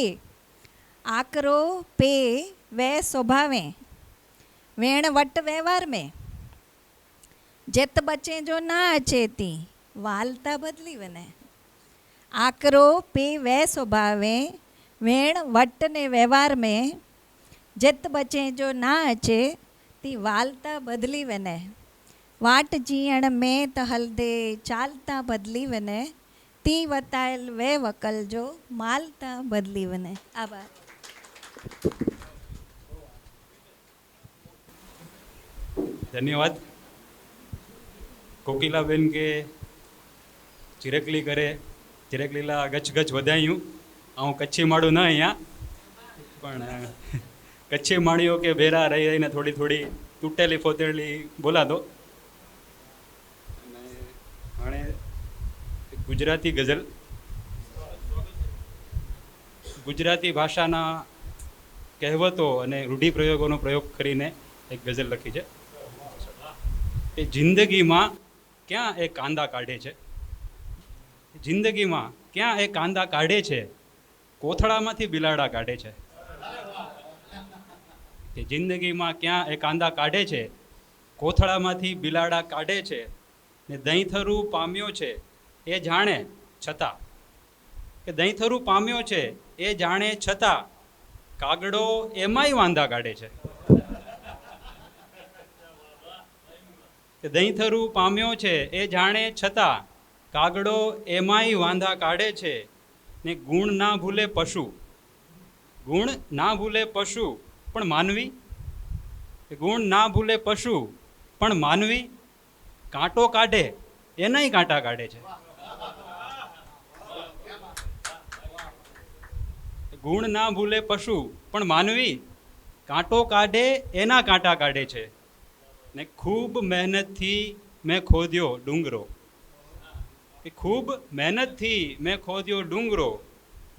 वे स्वभावे वेण वट व्यवहार में जित बचे जो ना अचे ती वालता बदली वने आकरो पे वे स्वभावे वेण वट ने व्यवहार में जित बचे जो ना अचे ती वालता बदली वने वाट जीअण में त हलदे चालता बदली वने ती वतायल वे वकल जो मालता बदली वने आभार धन्यवाद कोकिलाबेन के चिरकली करे चिरकलीला गच गच वधायूं ऐं कच्छी माण्हू न आहियां पण કચ્છી માણીઓ કે ભેરા રહી રહીને થોડી થોડી તૂટેલી ફોતેલી બોલાતો. અને હાણે ગુજરાતી ગઝલ, ગુજરાતી ભાષાના કહેવતો અને રૂઢિપ્રયોગોનો પ્રયોગ કરીને એક ગઝલ લખી છે. એ જિંદગીમાં ક્યાં એ કાંદા કાઢે છે, જિંદગીમાં ક્યાં એ કાંદા કાઢે છે, કોથળામાંથી બિલાડા કાઢે છે. કે જિંદગીમાં ક્યાં એ કાંદા કાઢે છે, કોથળામાંથી બિલાડા કાઢે છે. ને દહીંથરું પામ્યો છે એ જાણે છતાં, કે દહીંથરું પામ્યો છે એ જાણે છતાં, કાગડો એમાંય વાંધા કાઢે છે. કે દહીંથરું પામ્યો છે એ જાણે છતાં, કાગડો એમાંય વાંધા કાઢે છે. ને ગુણ ના ભૂલે પશુ, ગુણ ના ભૂલે પશુ પણ માનવી, ગુણ ના ભૂલે પશુ પણ માનવી, કાંટો કાઢે એનાય કાંટા કાઢે છે. ગુણ ના ભૂલે પશુ પણ માનવી, કાંટો કાઢે એના કાંટા કાઢે છે. ને ખૂબ મહેનતથી મેં ખોદ્યો ડુંગરો, કે ખૂબ મહેનતથી મેં ખોદ્યો ડુંગરો,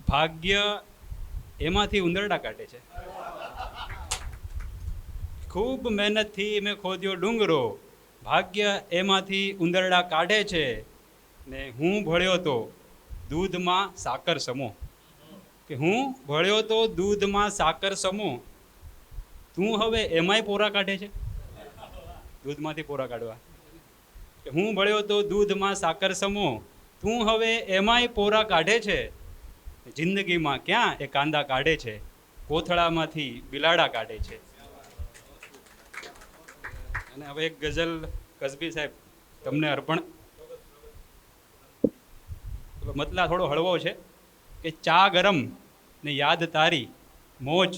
ભાગ્ય એમાંથી ઉંદરડા કાઢે છે. ખૂબ મહેનતથી મેં ખોદ્યો ડુંગરો, ભાગ્ય એમાંથી ઉંદરડા કાઢે છે. ને હું ભળ્યો તો દૂધમાં સાકર સમો, કે હું ભળ્યો તો દૂધમાં સાકર સમો, તું હવે એમાંય પોરા કાઢે છે. દૂધમાંથી પોરા કાઢવા. કે હું ભળ્યો તો દૂધમાં સાકર સમો, તું હવે એમાંય પોરા કાઢે છે. જિંદગીમાં ક્યાં એ કાંદા કાઢે છે, કોથળામાંથી બિલાડા કાઢે છે. અને હવે એક ગઝલ કસબી સાહેબ તમને અર્પણ. મતલા થોડો હળવો છે. કે ચા ગરમ ને યાદ તારી મોજ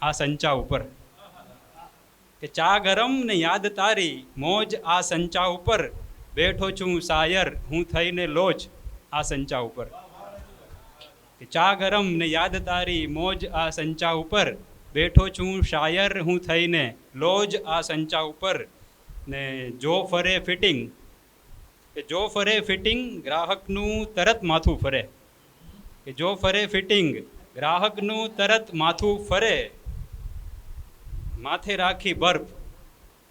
આ સંચા ઉપર, કે ચા ગરમ ને યાદ તારી મોજ આ સંચા ઉપર, બેઠો છું શાયર હું થઈને લોજ આ સંચા ઉપર. કે ચા ગરમ ને યાદ તારી મોજ આ સંચા ઉપર, બેઠો છું શાયર હું થઈને લોજ આ સંચા ઉપર. ને જો ફરે ફિટિંગ, કે જો ફરે ફિટિંગ ગ્રાહકનું તરત માથું ફરે, કે જો ફરે ફિટિંગ ગ્રાહકનું તરત માથું ફરે, માથે રાખી બર્ફ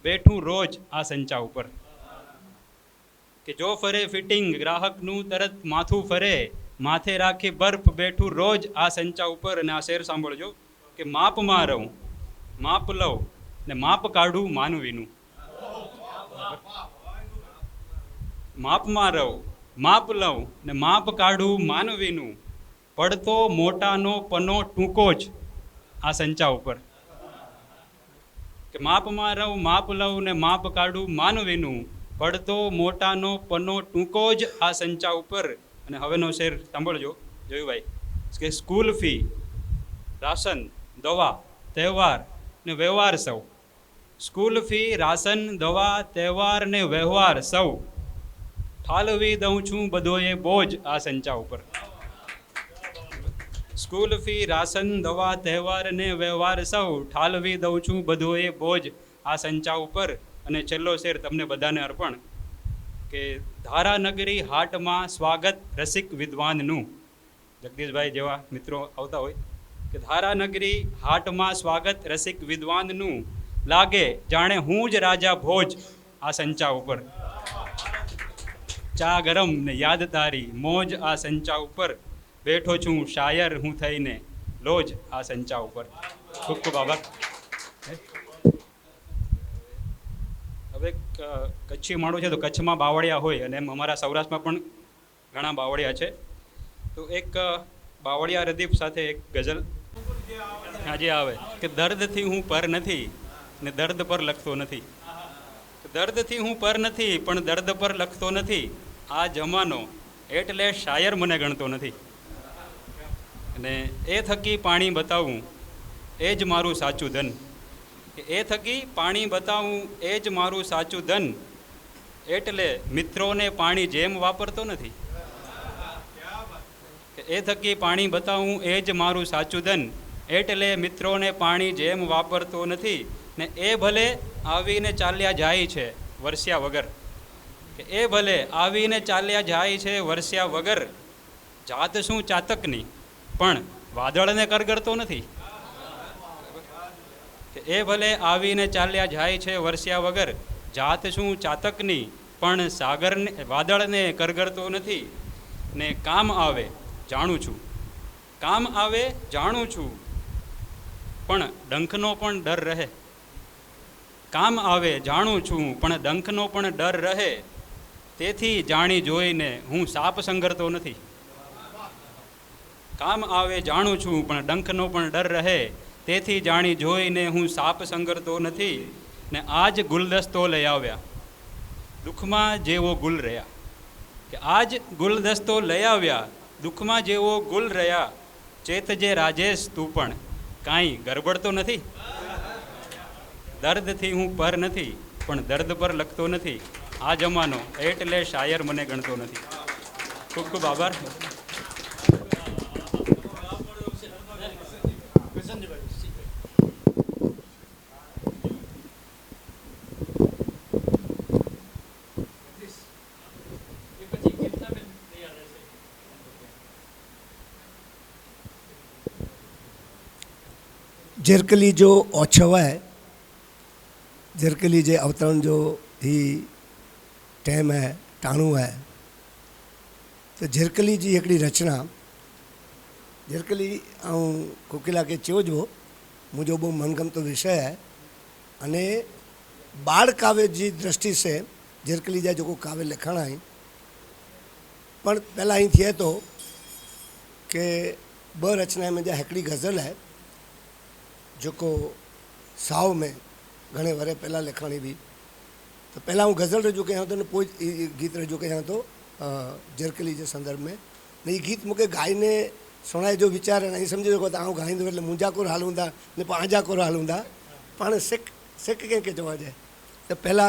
બેઠું રોજ આ સંચા ઉપર. કે જો ફરે ફિટિંગ ગ્રાહકનું તરત માથું ફરે, માથે રાખી બર્ફ બેઠું રોજ આ સંચા ઉપર. અને આ શેર સાંભળજો. કે માપમાં રહું માપ લઉં ને માપ કાઢું માનવીનું, માપમાં રહું માપ લઉં ને માપ કાઢું માનવીનું, પડતો મોટાનો પનો ટૂંકો જ આ સંચા ઉપર. કે માપમાં રહું માપ લઉં ને માપ કાઢું માનવીનું, પડતો મોટાનો પનો ટૂંકો જ આ સંચા ઉપર. અને હવેનો શેર સાંભળજો જોયુભાઈ. કે સ્કૂલ ફી, રાશન, દવા, તહેવાર ને વ્યવહાર સૌ, સ્કૂલ ફી, રાશન, દવા, તહેવાર ને વ્યવહાર સૌ, ઠાલવી દઉં છું બધોએ બોજ આ સંચા ઉપર. સ્કૂલ ફી, રાશન, દવા, તહેવાર ને વ્યવહાર સૌ, ઠાલવી દઉં છું બધોએ બોજ આ સંચા ઉપર. અને છેલ્લો શેર તમને બધાને અર્પણ. કે ધારાનગરી હાટમાં સ્વાગત રસિક વિદ્વાનનું, જગદીશભાઈ જેવા મિત્રો આવતા હોય. કે ધારાનગરી હાટમાં સ્વાગત રસિક વિદ્વાનનું, લાગે જાણે હું જ રાજા ભોજ આ સંચા ઉપર. ચા ગરમ ને યાદ તારી મોજ આ સંચા ઉપર, બેઠો છું શાયર હું થઈને લોજ આ સંચા ઉપર. ખૂબ ખૂબ આભાર. હવે કચ્છી માણો છે તો કચ્છમાં બાવળિયા હોય, અને એમ અમારા સૌરાષ્ટ્રમાં પણ ઘણા બાવળિયા છે. તો એક બાવળિયા રદીફ સાથે એક ગઝલ આજે આવે. કે દર્દથી હું પર નથી ને દર્દ પર લખતો નથી, દર્દથી હું પર નથી પણ દર્દ પર લખતો નથી, આ જમાનો એટલે શાયર મને ગણતો નથી. અને એ થકી પાણી બતાવું એ જ મારું સાચું ધન, એ થકી પાણી બતાવું એ જ મારું સાચું ધન, એટલે મિત્રોને પાણી જેમ વાપરતો નથી. એ થકી પાણી બતાવું એ જ મારું સાચું ધન, એટલે મિત્રોને પાણી જેમ વાપરતો નથી ને એ ભલે આવીને ચાલ્યા જાય છે વરસ્યા વગર, કે એ ભલે આવીને ચાલ્યા જાય છે વરસ્યા વગર, જાત શું ચાતકની પણ વાદળને કરગરતો નથી. કે એ ભલે આવીને ચાલ્યા જાય છે વરસ્યા વગર, જાત શું ચાતકની પણ સાગરને વાદળને કરગરતો નથી. ને કામ આવે જાણું છું, કામ આવે જાણું છું, પણ ડંખનો પણ ડર રહે. કામ આવે જાણું છું પણ ડંખનો પણ ડર રહે, તેથી જાણી જોઈને હું સાપ સંગરતો નથી. કામ આવે જાણું છું પણ ડંખનો પણ ડર રહે, તેથી જાણી જોઈને હું સાપ સંગરતો નથી. ને આજ ગુલદસ્તો લઈ આવ્યા દુઃખમાં જેવો ગુલ રહ્યા, કે આજ ગુલદસ્તો લઈ આવ્યા દુઃખમાં જેવો ગુલ રહ્યા, ચેતજે રાજેશ તું પણ કાંઈ ગરબડ તો નથી. દર્દથી હું પર નથી પણ દર્દ પર લખતો નથી. આ જમાનો એટલે શાયર મને ગણતો નથી. ખૂબ ખૂબ આભાર. झिरकली जो ओछव है, झिरकली जे अवतरण जो ही टाइम है, टाणु है, तो झिरकली जी हिकिड़ी रचना, झिरकली ऐं कोकिला के चयो जो मुंहिंजो बहु मनगमतो विषय है. अने बाल काव्य जी दृष्टि से झिरकली जा जो काव्य लिखण आहिनि, पण पहला ही थिए तो कि ब रचना में जा हिकिड़ी गज़ल है जेको साव में घणे वरे पहला लिखणी हुई. तो पहला हूँ गज़ल रजू कयां तो पोइ गीत रजू कयां तो झिरकली जे संदर्भ में. ने ये गीत मूंखे गाईने सुणाए जो वीचार नहीं समझी सघो त आउं गाईंदो એટલે मुंहिंजा कोर हाल हूंदा ने पंहिंजा कोर हाल हूंदा, पाण सिख कंहिंखे चवाइजे. त पहला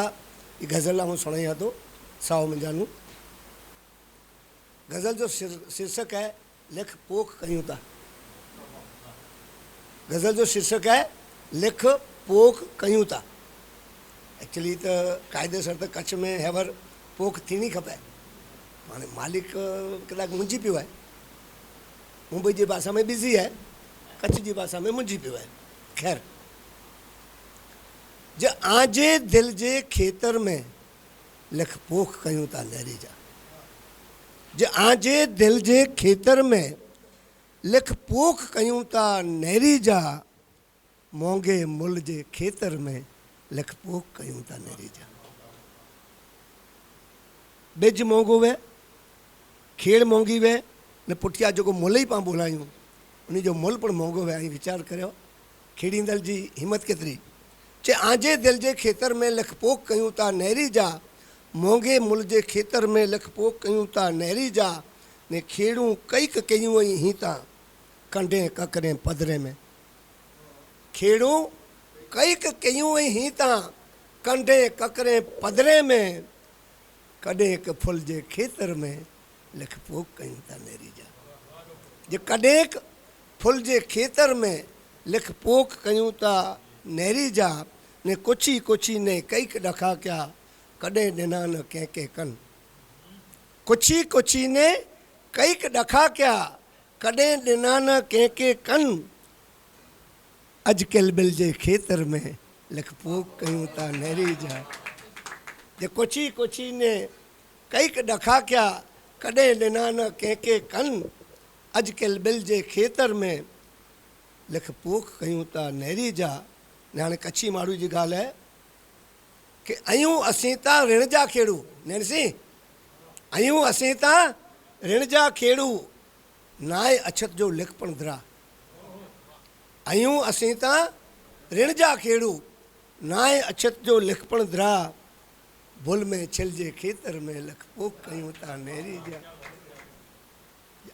ये गज़ल हूँ सुणायां थो साव मुंहिंजानू. गज़ल जो शीर्षक है लिख पोख कयूं था. गज़ल जो शीर्षक है लिख पोख कयूं था. एक्चुअली तो कायदेसर तो कच्छ में हेवर पोख थीनी खपे, हाणे मालिक कदाच मुंझी पियो है. मुंबई जी भाषा में बिज़ी है, कच्छ जी भाषा में मुंझी पियो है. खैर, जे आजे दिल जे खेतर में लिख पोख कयूं था नहरी जा. जे आजे दिल जे खेतर में लिख पोख कयूं था नहरी जा, मोंगे मुल जे खेतर में लिख पोख कयूं था नहरी जा. बिज मोंगो वे, खेड़ मोंगी वे, ने पुठिया जो मुल ही पां बोलायूं उन जो मुल पण मोंगो वे. ऐं वीचार करियो खेड़ींदड़ जी हिम्मत केतिरी. चे आजे दिल जे खेतर में लिख पोख कयूं था नहरी जा, मोंगे मुल जे खेतर में लिख पोख कयूं था नहरी जा, ने खेड़ूं कईक कयूं ई ही था कंडे ककरे पदरे में. खेड़ूं कईक कयूं ई ही था कंडे ककरे पदरे में, कॾहिं हिकु फुल जे खेतर में लिख पोख कयूं था नहरी जा. जे कॾहिं हिकु फुल जे खेतर में लिख पोख कयूं था नहरी जा, ने कुछी कुछी ने कईक ॾखा कया कॾहिं ॾिना न कंहिंखे कन. कुछी कुछी ने कईक ॾखा कया कॾहिं ॾिना न कंहिंखे कन, अॼु किलबिल जे खेतर में लिख पोख कयूं था नहरी जा. जे कुछी कुछी ने कईक ॾखा कया कॾहिं ॾिना न कंहिंखे कन, अॼु किलबिल जे खेतर में लिख पोख कयूं था नहरी जा. ने हाणे कच्छी माण्हू जी ॻाल्हि है कि आयूं असीं था ऋण जा खेड़ू. नैणसी आयूं असीं था ऋण जा खेड़ू, नाए अछत जो लिखपण धरा. आयूं असीं था ऋण जा खेड़ू, नाए अछत जो लिखपण धरा, भुल में छिल जे खेतर में लिख पोख कयूं था नहरी जा.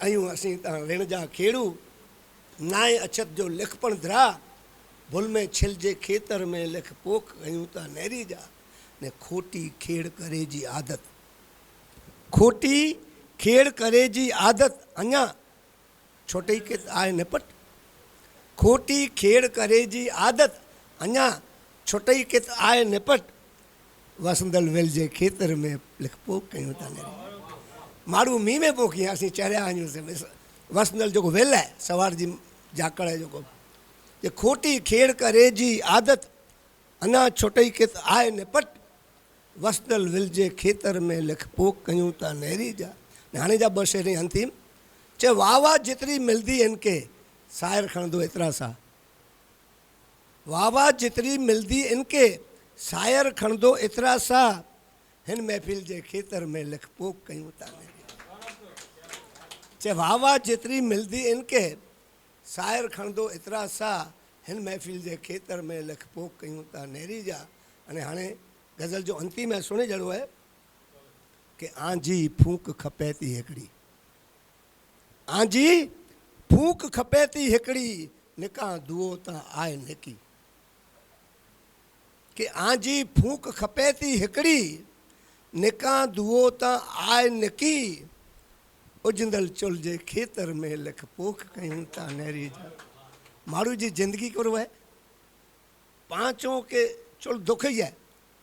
आयूं असीं था ऋण जा खेड़ू, नाए अछत जो लिखपण धरा, भुल में छिल जे खेतर में लिख पोख कयूं था नहरी जा. ने खोटी खेड़ करे जी आदत, खोटी खेड़ करे जी आदत अञा छोटे के आए निपट. खोटी खेड़ करे जी आदत अञा छुटई कित आए निपट वसंदल वेल जे खेतर में लिख पोक कयूं था नेरी मारू मींह में पोखियासीं चढ़िया आहियूं वसंदल जो वेल है सवार जी जाकड़ है जो ये खोटी खेड़ करे जी आदत अञा छुटई कित आए निपट वसंदल विल जे खेतर में लिख पोक कयूं था नेरी जा हाणे जा ॿ शेर अंतिम चे वाह वाह जितरी मिलदी इनके सायर खणंदो एतिरा सा वाह वाह जितरी मिलदी इनके सायर खणंदो एतिरा सा हिन महफ़िल जे खेतर में लिख पोक कयूं था चे वाह वाह जितरी मिलदी इनके सायर खणंदो एतिरा सा हिन महफ़िल जे खेतर में लिख पोक कयूं था नेरी जा अने हाणे गज़ल जो अंतिम है सुणे जहिड़ो है कि आंजी फूक खपे थी हिकिड़ी आंजी फूक खपे थी हिकिड़ी निकाह दुओ तां आए निकी कि आंजी फूक खपे थी हिकिड़ी निकाह दुओ तां आए निकी उजंदल चुल जे खेतर में लिख पोख कयूं था नेरी जा माण्हू जी ज़िंदगी करो है पांचों के चुल दुख ही है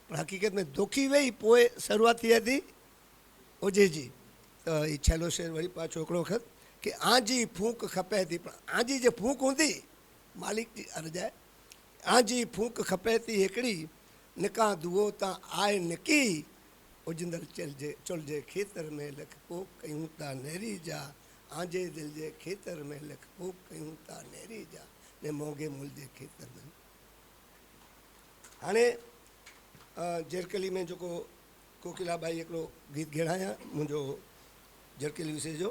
पर हकीकत में दुखी वेही पोइ शुरूआत थिए थी उजे जी तो ये छेलो शेर वरी पाछो हिकिड़ो वक़्तु कि आंजी फूक खपे थी पर आंजी जे फूक हूंदी मालिक जी अर्ज़ आहे आंजी फूक खपे थी हिकिड़ी निकाह दुओ तां आए निकी उजंदल चुल जे खेतर में लिख पोक कयूं था नेरी जा आंजे दिल जे खेतर में लिख पोक कयूं था नेरी जा ने मोगे मुल जे खेतर में हाणे जरकली में जेको कोकिला बाई हिकिड़ो गीत ॻाइया मुंहिंजो जरकली विषय जो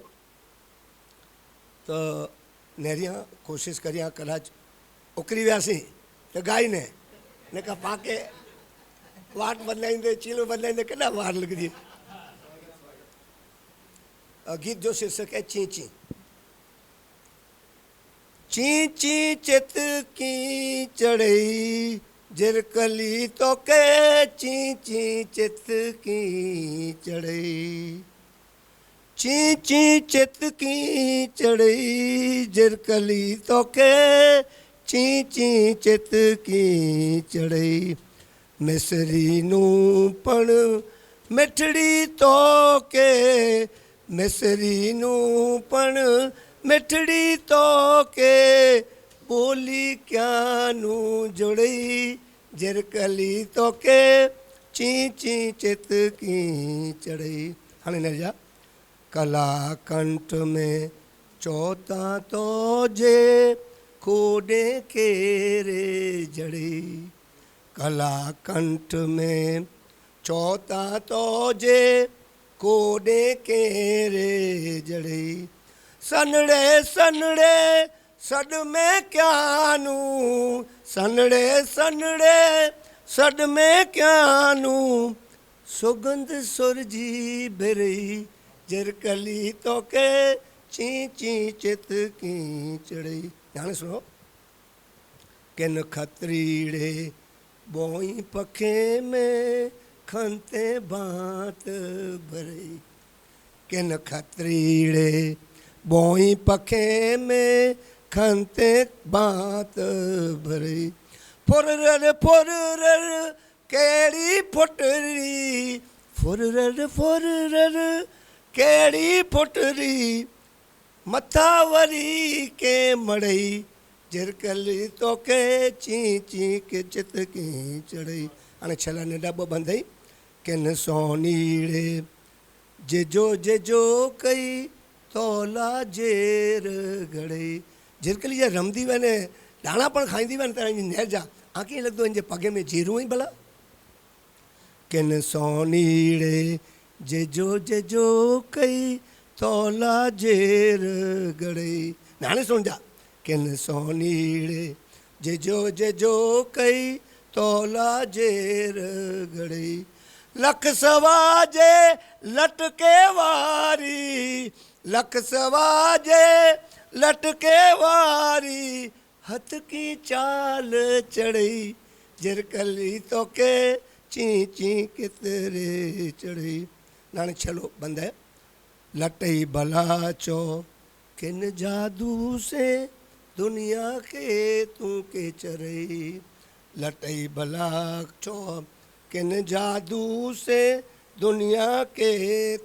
त नेरिया कोशिशि करियां कलाच उकरी वियासीं त ॻाई न का पाके वाट बदलाईंदे चीलो बदलाईंदे केॾा वार लॻंदी गीत जो शीर्षक है ची ची ची ची चित की चढ़ई जरकली तो के ची ची चित की चढ़ई ची ची चित की चढ़ई जरकली तो के ची ची चित की चढ़ई मिसरी नू पण मिठड़ी तो के मिसरी नू पण मिठड़ी तो के बोली क्या नू जुड़ई जरकली तो के ची ची चित की चढ़ई हाणे न जा कला कंठ में चौथा तो जे खोडे के रे जड़ी कला कंठ में चौथा तो जे कोडे के रे जड़ी सनड़े सनड़े सड में क्या नू सनड़े सनड़े सड में क्या नू सुगंध सुरजी बिरई जरकली तो के ची ची चित की चढ़ई हाणे सुनो किन खतरीड़े बोई पखे में खनते बात भरई किन खतरीड़े बोई पखे में खनते बात भरई फुरर फुरर केड़ी फुटरी फुरर फुरर केड़ी फुटरी मथावरी के मड़ई जरकली तो के ची ची के चित की चढ़ई हाणे छला नेडा ॿ बंधई किन सोनीड़े जेजो जेजो कई तोला जेर घड़ई जरकली जा रमदी वञे दाणा पण खाईंदी वञे त नेर जा आंखे लॻंदो हिन जे पगे में जीरूं ई भला किन सोनीड़े जेजो जेजो कई तोला जेर घड़ई हाणे सुण जा किन सोनीड़े जेजो जेजो कई तोला जेर घड़ई लख सवा जे लटके वारी लख सवा जे लटके वारी हथ की चाल चढ़ई जरकली तो के ची ची कितरे चढ़ई नाने छलो बंद है लटई भला चो किन जादू से दुनिया के तू के चरई लटई भला छो किन जादू से दुनिया के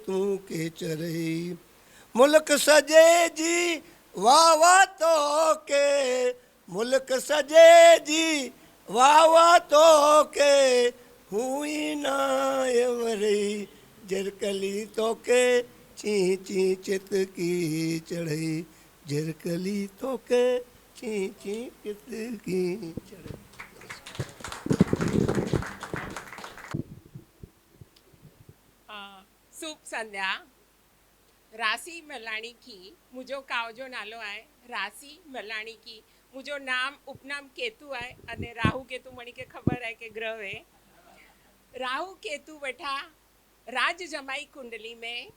तू के चरई मुल्क सजे जी वाह वाह तो के मुल्क सजे जी वाह वाह तो के हुई ना यमरई जरकली तो के ची ची चित की चढ़ई जरकली तो के ची ची चित की चढ़ई। शुभ संध्या। राशि मलाणी की मुझो काव जो नालो है राशि मलाणी की मुझो नाम उपनाम केतु है अने राहु केतु मणी के खबर है कि ग्रह है। राहु केतु वठा राज जमाई कुंडली में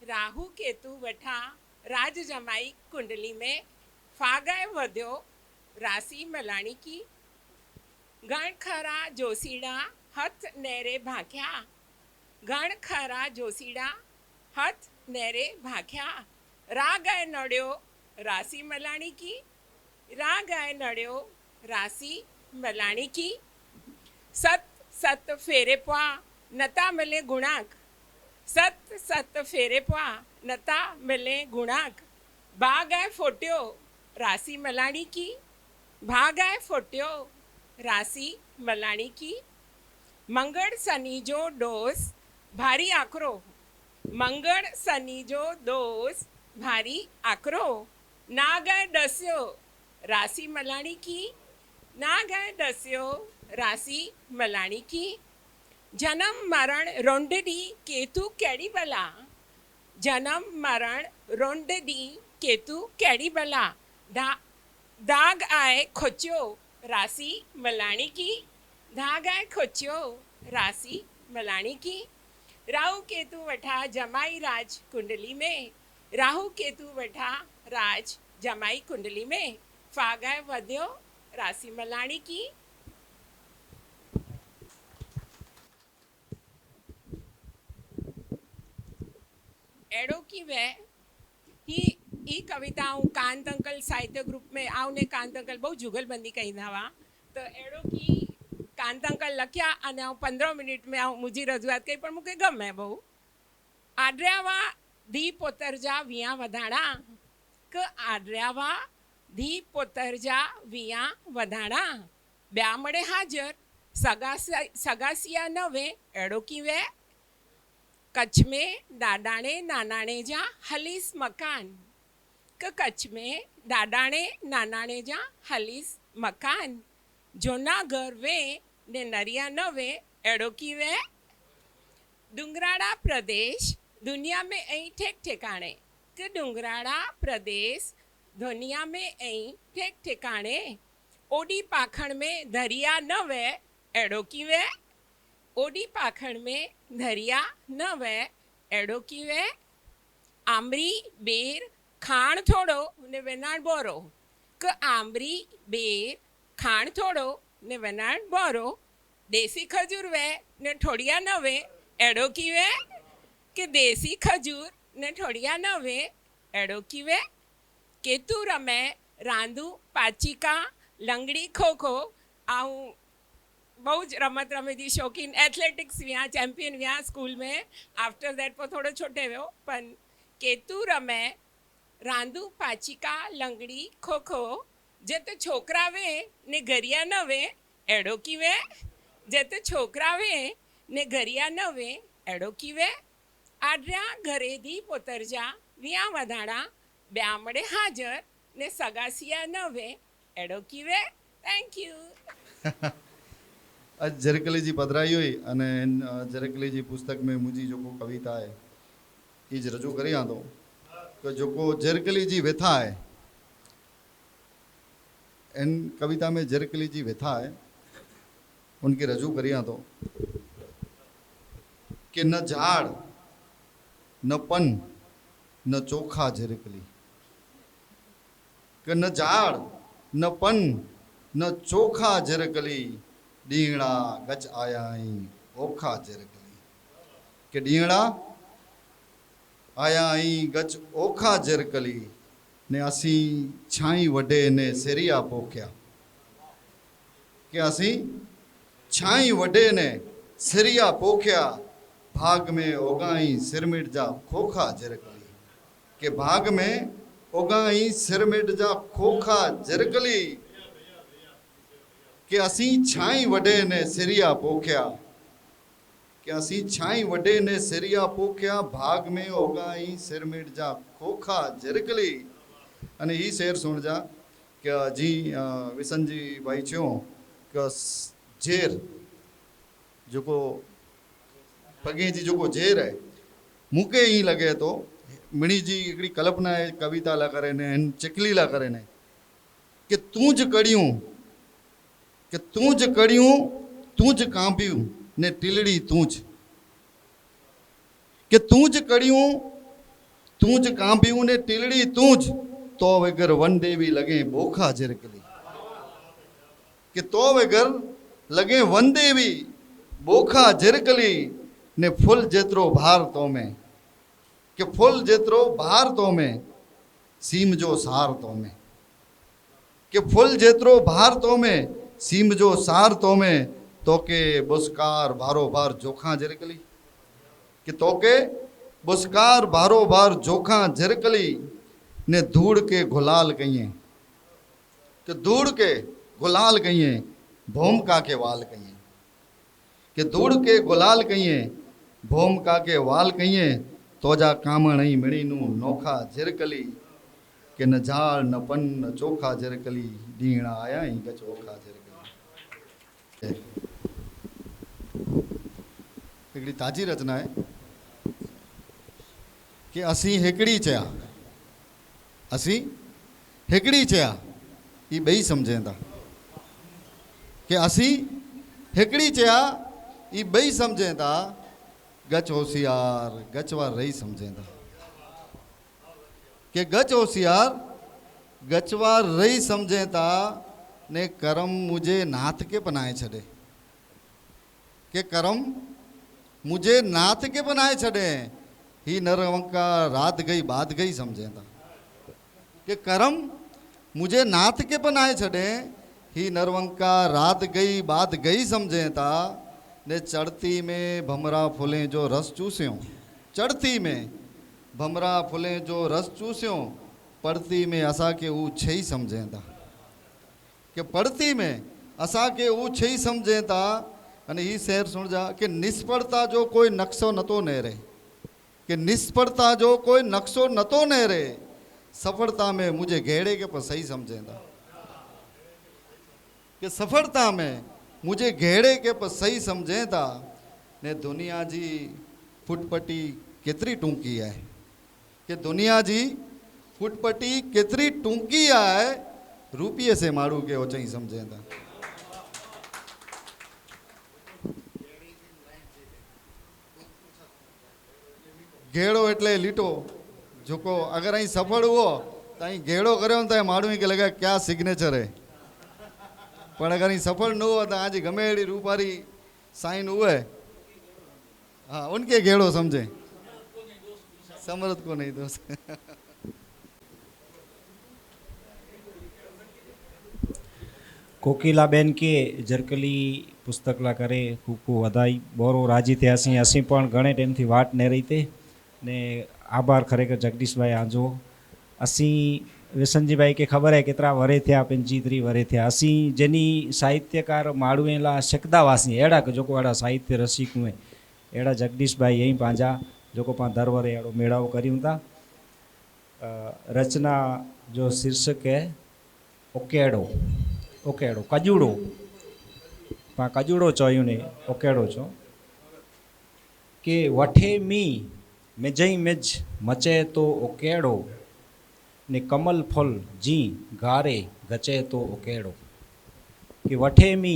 राहु केतु वठा राज जमाई कुंडली में फागाए वध्यो राशि मलाणी की गण खरा जोशीड़ा हथ नेरे भाख्या गण खरा जोशीड़ा हथ नेरे भाख्या राग आए नड़्यो राशि मलाणी की राग आए नड़्यो राशि मलाणी की सत सत फेरे पा नता मिले गुणाक सत सत फेरे पा नता मिले गुणाक भाग आए फोट्यो राशि मलाणी की भाग आए फोट्यो राशि मलाणी की मंगल शनि जो डोस भारी आकरो मंगल शनि जो दोष भारी आकरो ना गए डस्यो राशि मलाणी की ना गए डस्यो राशि मलाणी की जन्म मरण रोंडडी केतु केड़ी बला जन्म मरण रोंडडी केतु केड़ी बला दाग आए खोच्यो राशि मलाणी की दाग आए खोच्यो राशि मलाणी की राहु केतु वठा जमाई राज कुंडली में राहु केतु वठा राज जमाई कुंडली में फागाए वध्यो राशि मलाणी की। एड़ो की वे ही कविता हूँ कांत अंकल साहित्य ग्रुप में आवने कांत अंकल बहुत जुगलबंदी कही था तो एड़ो की कांत अंकल लख्या अने 15 मिनिट में मुझी रजूआत कही पर मुझे गमे बहु आड्रियावा धी पोतरजा विया वधाणा क आड्रियावा धी पोतरजा विया वधाणा ब्या मड़े हाजर सगासिया नवे एड़ो की वे कच्छ में दादाणे नानाणे जा हलीस मकान क कच्छ में दादाणे नानाणे जा हलीस मकान जूनागढ़ वे ने नरिया नवे एड़ो की वे डुंगराड़ा प्रदेश दुनिया में ऐं ठेक ठिकाणे कि डुंगराड़ा प्रदेश दुनिया में ऐं ठेक ठिकाणे ओडी पाखण में दरिया न वे एड़ो की वे ओडी पाखण में दरिया न वे एड़ो की वे आंबरी बेर खाण थोड़ो ने वेनाण बोरो क आंबरी बेर खाण थोड़ो ने वनाण बोरो देसी खजूर वे ने ठोड़िया न वे एड़ो की वे कि देसी खजूर ने ठोड़िया न वे एड़ो की वे केतु रमे रांदू पाचिका लंगड़ी खो खो आऊं बहुत रमत रमे जी शौकीन एथलेटिक्स विया चैंपियन विया स्कूल में आफ्टर दैट पर थोड़ो छोटे वियो पन केतु रमे रांदू पाचिका लंगड़ी खो खो जे तो छोकरा वे ने गरिया न वे एड़ो की वे जे तो छोकरा वे ने गरिया न वे एड़ो की वे आड्रिया घरे दी पोतरजा विया वधाणा ब्या मड़े हाजर ने सगासिया न वे एड़ो की वे थैंक यू। आज जरकली जी पधराई हुई अने जरकली जी पुस्तक में मुझी जो कविता है ये रजू करी आंदो तो जो जरकली जी वेथा है इन कविता में जरकली जी वेथा है उनकी रजू करिया तो कि न झाड़ न पन न चोखा जरकली कि न झाड़ न पन न चोखा जरकली डींगड़ा गच आयाई ओखा जरकली कि डींगड़ा आयाई गच ओखा जरकली ने असी छाई वडे ने सिरिया पोख्या कि असी छाई वडे ने सिरिया पोख्या भाग में ओगाई सिरमिट जा खोखा जरकली के भाग में ओगाई सिरमिट जा खोखा जरकली कि असी छाई वडे ने सिरिया पोख्या कि असी छाई वडे ने सिरिया पोख्या भाग में ओगाई सिरमिट जा खोखा जरकली। अने ही शेर सुन जा कि जी विसन जी भाई चयो कि जेर जो पगे जी जो जेर है मूंखे ही लगे तो मिणी जी हिकिड़ी कल्पना है कविता ला करे ने चिकली ला करे ने कि तूंज कड़ियूं कि तूंज कड़ियूं तूंज कांपियूं ने टिलड़ी तूंज कि तूंज कड़ियूं तूंज कांपियूं ने टिलड़ी तूंज तो वगर वंदे भी लगे बोखा जरकली कि तो वगर लगे वंदे भी बोखा जरकली ने फुल जेतरो भार तो में कि फुल जेतरो भार तो में सीम जो सार तो में कि फुल जेतरो भार तो में सीम जो सार तो में तो के बुस्कार भारो भार जोखा जरकली कि तो के बुस्कार भारो भार जोखा जरकली ने धूड़ के गुलाल कहिए कि धूड़ के गुलाल कहिए भूमिका के वाल कहिए कि धूड़ के गुलाल कहिए भूमिका के वाल कहिए तो जा कामण ही मिणी नू नोखा जरकली कि न झाड़ न पन न चोखा जरकली डीणा आया ही गचोखा जरकली। हिकिड़ी ताजी रचना है कि असी हिकिड़ी चया असी हिकिड़ी चया ये ॿई समझें था कि असी हिकिड़ी चया ये ॿई समझें था गच होशियार गचवार रही समझें था कि गच होशियार गचवार रही समझें था ने करम मुझे नाथ के बनाए छड़े कि करम मुझे नाथ के बनाए छड़े ही नरवंका रात गई बात गई समझें था कि करम मुझे नाथ के बनाए छड़े ही नरवंका रात गई बात गई समझें था ने चढ़ती में भमरा फुलें जो रस चूस्यों चढ़ती में भमरा फुलें जो रस चूस्यों पढ़ती में असा के ऊ छही समझें था कि पढ़ती में असा के ऊ छही समझें था। अने ही शेर सुन जा कि निष्फलता जो कोई नक्शो नतो नेरे कि निष्फलता जो कोई नक्शो नतो नेरे सफलता में मुझे घेड़े के पर सही समझें था कि सफलता में मुझे घेड़े के पर सही समझें था ने दुनिया जी फुटपटी केतरी टूंकी है कि दुनिया जी फुटपटी केतरी टूंकी है रुपये से मारू के ओचई समझें था। घेड़ो एटले लीटो जो को अगर अँ सफल हुओ तो अँ घेड़ो करो तो माण्हू के लगे क्या सिग्नेचर है पर अगर अँ सफल न हुआ तो आज गमे अड़ी रूपारी साइन हुए हाँ उनके घेड़ो समझे समर्थ को नहीं दोस्त। कोकिलाबेन के जरकली पुस्तक ला करे खूब खूब बधाई बोरो राजी थे असी पण घणे टाइम थी वाट ने रही थे ने आभार खरेखर जगदीश भाई आजो असी विसनजी भाई के खबर है केतरा वरे थे 35 वरे थे असी जेनी साहित्यकार माड़ुएला शकदावासी एड़ा जो को एड़ा साहित्य रसिक हुए एड़ा जगदीश भाई यही पांजा जो को पा दर वरे एड़ो मेड़ाओ करियूं था। रचना जो शीर्षक है ओकेड़ो ओकेड़ो कजूड़ो पा कजूड़ो चयूं ने ओकेड़ो चो के वठे मी मिजई मिज मचे तो ओकेड़ो ने कमल फुल जी गारे गचे तो ओकेड़ो कि वठे मी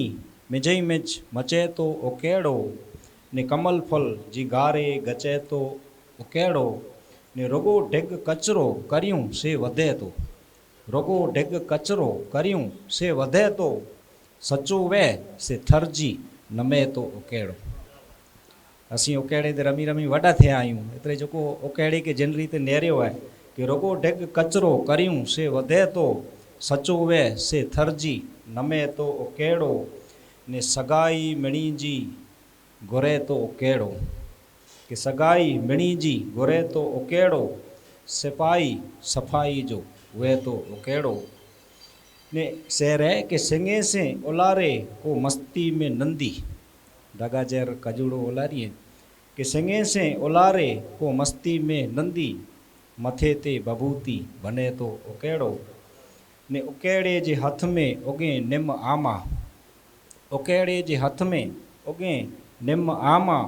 मिजई मिज मचे तो ओकेड़ो ने कमल फुल जी गारे गचे तो ओकेड़ो ने रोगो ढिग कचरो करियूं से वधे तो रोगो ढिग कचरो करियूं से वधे तो सचो वे से थरजी नमे तो ओकेड़ो। असी ओकेड़े ते रमी रमी वॾा थिया आहियूं एतिरे जेको ओकेड़े के जिन रीते नेरियो आहे કે રોગો ઢેગ કચરો કર્યું સે વધે તો સચો વે સે થરજી નમે તો ઓકેડો ને સગાઈ મણીજી ગોરે તો ઓકેડો કે સગાઈ મણીજી ગોરે તો ઓકેડો सिपाही सफाई जो वे तो उकेड़ो ने शेर है कि सिंगे से ओलारे को मस्ती में नंदी डगाजेर कजुड़ो ओलारी है कि सिंगे से ओलारे को मस्ती में नंदी मथे ते बबूती बने तो उकेड़ो ने उकेड़े जे हथ में उगे निम आमा उकेड़े जे हथ में उगे निम आमा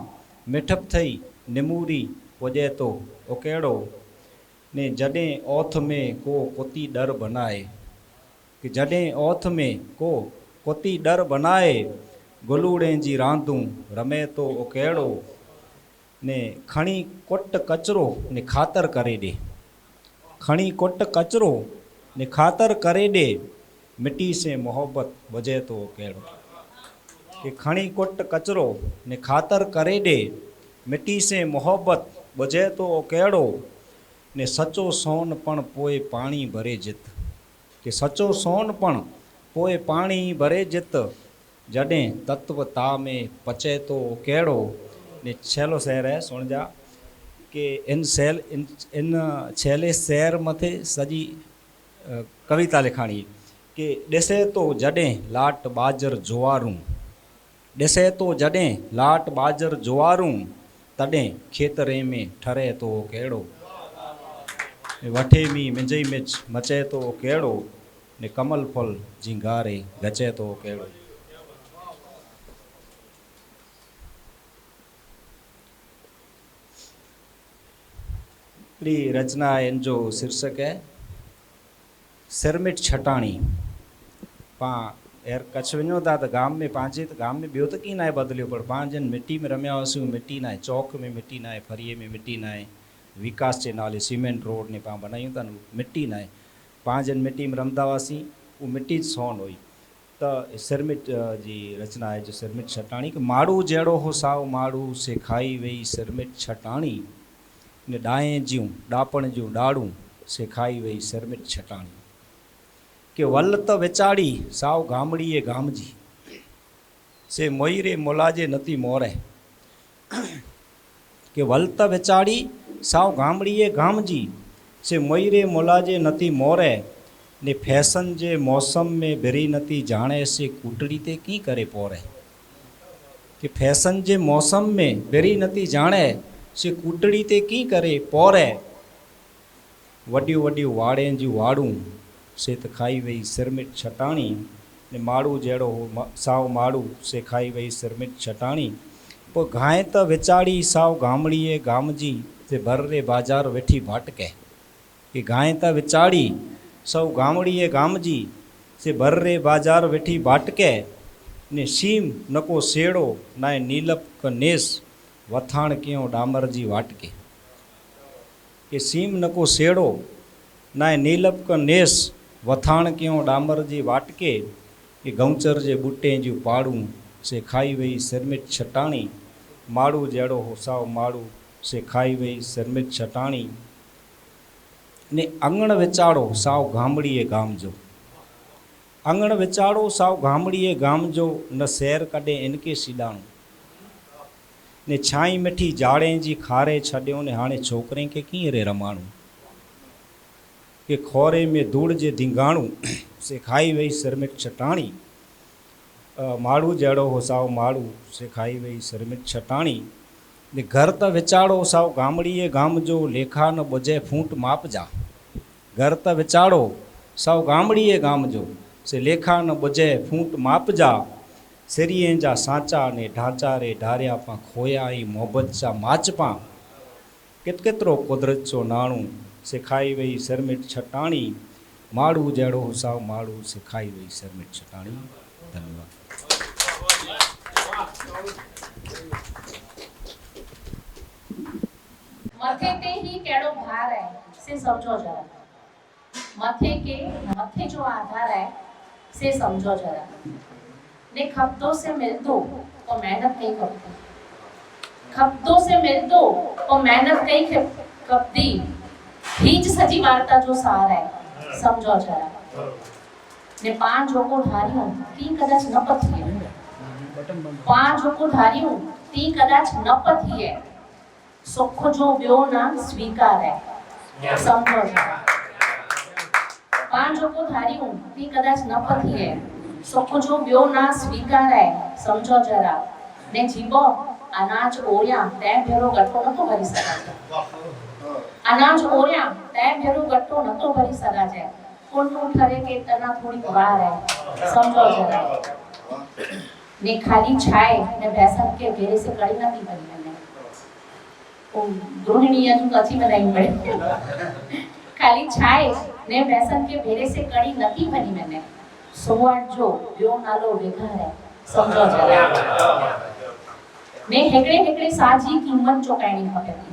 मिठप थई निमूरी वजे तो उकेड़ो ने जॾहिं ओथ में को कोती डर बनाए कि जॾहिं ओथ में को कोती डर बनाए गुलूड़े जी रांदूं रमे तो ओकेड़ो ने खणी कोट कचरो ने खातर करे ॾे खणी कोट कचरो ने खातर करे ॾे मिट्टी से मोहब्बत वजे तो ओकेड़ो कि खणी कोट कचरो ने खातर करे ॾे मिट्टी से मोहब्बत वजे तो ओकेड़ो ने सचो सोन पण पोए पाणी भरे जित कि सचो सोन पण पोए पाणी भरे जित जॾहिं तत्वता में पचे तो कहिड़ो ने छेलो शहर है सुण जा कि इन छेले शहर मथे सॼी कविता लिखाणी कि ॾिसे तो जॾहिं लाट बाजर जुआरूं ॾिसे तो जॾहिं लाट बाजर जुआरूं तॾहिं खेतरे में ठरे तो कहिड़ो वठे मी मिंजई मिच मचे तो कहिड़ो ने कमल फल जिंगारे गचे तो कहिड़ो। हिकिड़ी रचना आहे इन जो शीर्षक है सिरमिट छटाणी। पां एर कच्छ वञो था त गाम में पंहिंजे त गाम में ॿियो त कीअं न आहे बदिलियो पर पाण जन मिट्टी में रमिया हुआसीं मिट्टी न आहे चौक में मिट्टी न आहे फरीअ में मिट्टी न आहे विकास जे नाले सीमेंट रोड ने पाण बनायूं था मिट्टी न आहे पाण जन मिट्टी में रमंदा हुआसीं उहा मिट्टी सोन हुई त सिरमिट जी रचना आहे जो सिरमिट छटाणी कि माड़ू जहिड़ो हो साओ माड़ू से खाई वेई सिरमिट छटाणी ने ॾाएं जूं ॾापण जूं ॾाड़ूं से खाई वेई सिरमिट छटाणी कि वल त विचाड़ी साओ गामड़ीअ गामजी से मोईरे मोलाजे नती मोरे कि वल त विचाड़ी साव गामड़ीअ गामजी से मोईरे मोलाजे नती मोरे ने फैशन जे मौसम में बिरी नती जाने से कूटड़ी ते की करे पोरे कि फैशन जे मौसम में बिरी नती जाने से कूटड़ी ते की करे पोरे वड्डियूं वड्डियूं वाड़े जूं वाड़ूं से त खाई वेई सिरमिट छटाणी ने माड़ू जहिड़ो हो साव माड़ू से खाई वेई सिरमिट छटाणी पोइ गांइ त विचाड़ी साव गामड़ीअ गामजी से भर्रे बाजार वेठी भाटके कि गांइ त विचाड़ी सौ गामड़ीअ गामजी से भर्रे बाजार वेठी भाटके ने शीम नको सेड़ो नाए नीलप क नेस वथाण कयो डामर जी वाटके कि सीम नको सेड़ो नाए नीलप क नेस वथाण कयो डामर जी वाटके कि गौचर जे बूटे जूं पाड़ूं से खाई वेई सिरमिट छटाणी माड़ू जहिड़ो हो साओ माड़ू से खाई वेई सिरमिट छटाणी ने अंगण विचाड़ो साव गामड़ीअ गाम जो अंगण विचाड़ो साव गामड़ीअ गाम जो न सैर कॾहिं इनके सीॾाणो ने छाई मिठी जाड़े जी खारे छॾियो ने हाणे छोकिरे खे कीअं रे रमाणो कि खोरे में धूड़ जे धिंगाणू से खाई वेई सिरमिट छटाणी माड़ू जहिड़ो हो साव माड़ू से खाई वेई सिरमिट छटाणी ने घर त विचाड़ो साव गामड़ीअ गाम जो लेखा न ॿुझे फूट माप जा घर त विचाड़ो साव गामड़ीअ गाम जो से लेखा न ॿुझे फूट माप जा सिरीअ जा सांचा ने ढांचा रे ढारिया पां खोया ई मोहबत जा माच पां केतिरो कुदरत जो नाणू से खाई वेई सिरमिट छटाणी माड़ू जहिड़ो हो साव माड़ू से खाई वेई सिरमिट छटाणी। धन्यवाद। मथे ते ही केड़ो भार है से समझो जरा मथे जो आधार है से समझो जरा ने खपतों से मिल दो तो मेहनत नहीं खपती खपतों से मिल दो तो मेहनत नहीं खपती ही ज सजी वार्ता जो सार है समझो जरा ने पांच जोको धारियों ती कदाच न पथीए पांच जोको धारियों ती कदाच न पथीए सुख जो व्यो ना स्वीकार है समझो जरा पांच जोको धारियों ती कदाच न पथीए सुख जो व्यो ना स्वीकार है समझो जरा ने जीवो अनाज ओरिया ते भेरो गठो नतो भरी सका अनाज ओरिया ते भेरो गठो नतो भरी सका छे कोणનું ઠરે કે તના થોડીક વાર है समझो जरा ने खाली छाए ने बेसन के घेरे से कड़ी नती बनी मैंने ओ गृहिणी अजू कथी बनाई पड़े खाली छाए ने बेसन के घेरे से कड़ी नती बनी मैंने सुवाट जो यो नालो वेघा है समझो जरा ने हेकड़े हेकड़े साजी कीमत चुकाणी खपे थी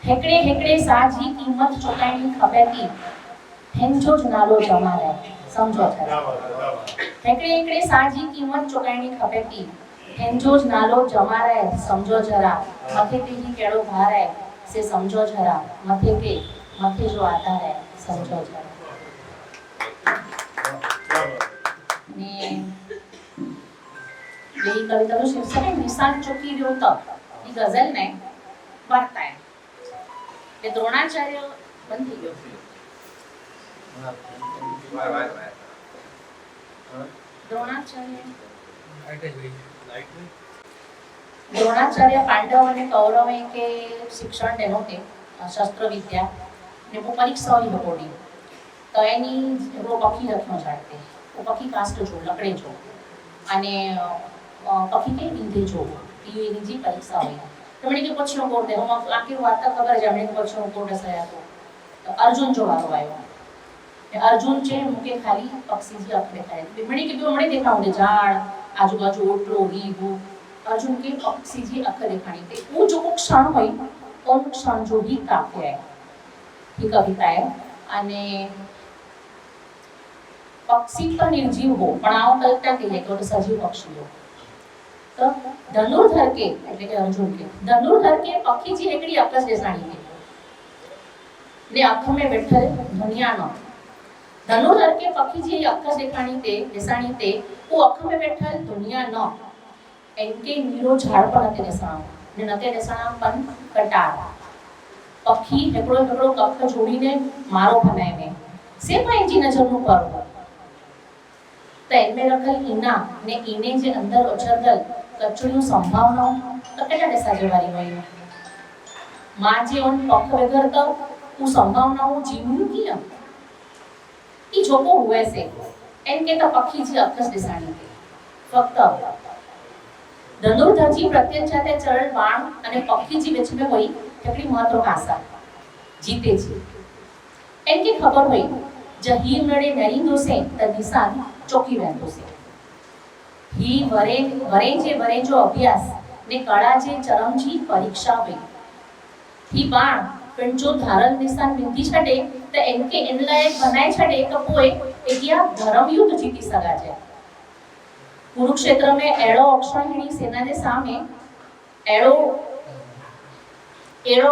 हेकड़े हेकड़े साजी कीमत चुकाणी खपे थी हेंजो ज नालो जमारे समझो जरा हेकड़े हेकड़े साजी कीमत चुकाणी खपे थी हेंजो ज नालो जमारे समझो जरा मथे ते ही केड़ो भार है से समझो जरा मथे जो आधार है समझो जरा ने यही कविता तो शीर्षक है निशान चुकी व्यो तक ये गजल ने वार्ता है ये द्रोणाचार्य बंद थी गयो द्रोणाचार्य पांडव અને કૌરવે કે શિક્ષણ દેનો તે શસ્ત્ર વિદ્યા ને પરીક્ષા હોય લોકોની તો એની રો પક્ષી રખનો જાણતે वो पक्षी कास्ट जो लकड़े जो અને પક્ષી કે વિંધે જો પીએની जी परीक्षा हुई तो मैंने के पक्षियों कोड दे हम आखिर वार्ता खबर है हमने पक्षियों कोड सया तो अर्जुन जो वारो आयो अर्जुन छे मुके खाली पक्षी जी आखरे खाए मैंने के हमने देखा होंगे झाड़ आजू-बाजू ओटलो हीगु अर्जुन के पक्षी जी आखरे देखाणी ते वो जो क्षण होई और क्षण जो ही काफी है ही कविता है અને पक्षी तो निर्जीव हो पण आओ कविता कहिए तो सजीव पक्षी हो तो धनुर्धर के એટલે કે अर्जुन के धनुर्धर के पक्षी जी एकड़ी अकस देसाणी के ने आंख में बैठल दुनिया नो धनुर्धर के पक्षी जी अकस देखाणी ते देसाणी ते वो आंख में बैठल दुनिया नो एनके नीरो झाड़ पर नते देसाणो ने नते देसाणा पण कटार पक्षी हेकड़ो हेकड़ो कख जोड़ीने मारो बनाए में से पाई जी नजर नु पर तो इनमें रखल ईना ने ईने जे अंदर उछरगल कचड़ियों संभावना तो केटा देसा जवारी होई मां जे उन पख वगर तो उ संभावनाओं जीवनु किया ई जोको हुए से इनके तो पक्षी जी अकस देसाणी फक्त धनुर्धर जी प्रत्यंचाते चरण बाण અને પક્ષી जी बीच में होई કેટલી મહત્વ આશા જીતે છે इनके खबर हुई जही नड़े नरी दोसे त निशान चौकी रहतो से ही वरे जो अभ्यास ने कला जे चरम जी परीक्षा हुई ही बाण पण जो धारल निशान विंधी छडे त इनके इनलायक बनाए छडे त कोई एकिया धर्म युद्ध जीती सका छे कुरुक्षेत्र में एड़ो अक्षरहिणी सेना ने सामे एड़ो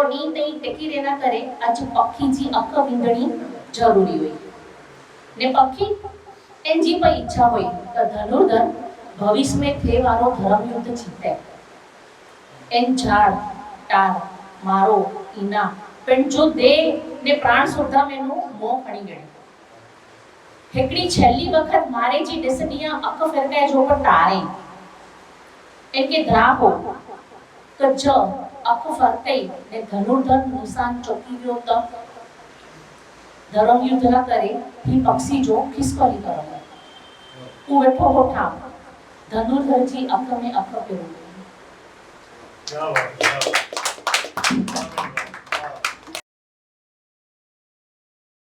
नी तई टेकी रेना करे आज पक्षी जी अख विंदणी जरूरी हुई ने पक्षी एन जी पर इच्छा हुई तो धनुर्धर भविष्य में थे वारो धर्म युद्ध जीते एन झाड़ टार मारो ईना पण जो दे ने प्राण सुधा मेनु मोह खणी गणी हेकड़ी छेली वखत मारे जी डिसनिया अख फरकाए जो पर तारे इनके धरा हो तो जो अख फरकाई ने धनुर्धर निशान चौकी व्यो तो धर्म युद्ध न करे ही पक्षी जो खिसकोली करो वो बैठो हो ठाम धनुर्धर जी अख में अख पे क्या बात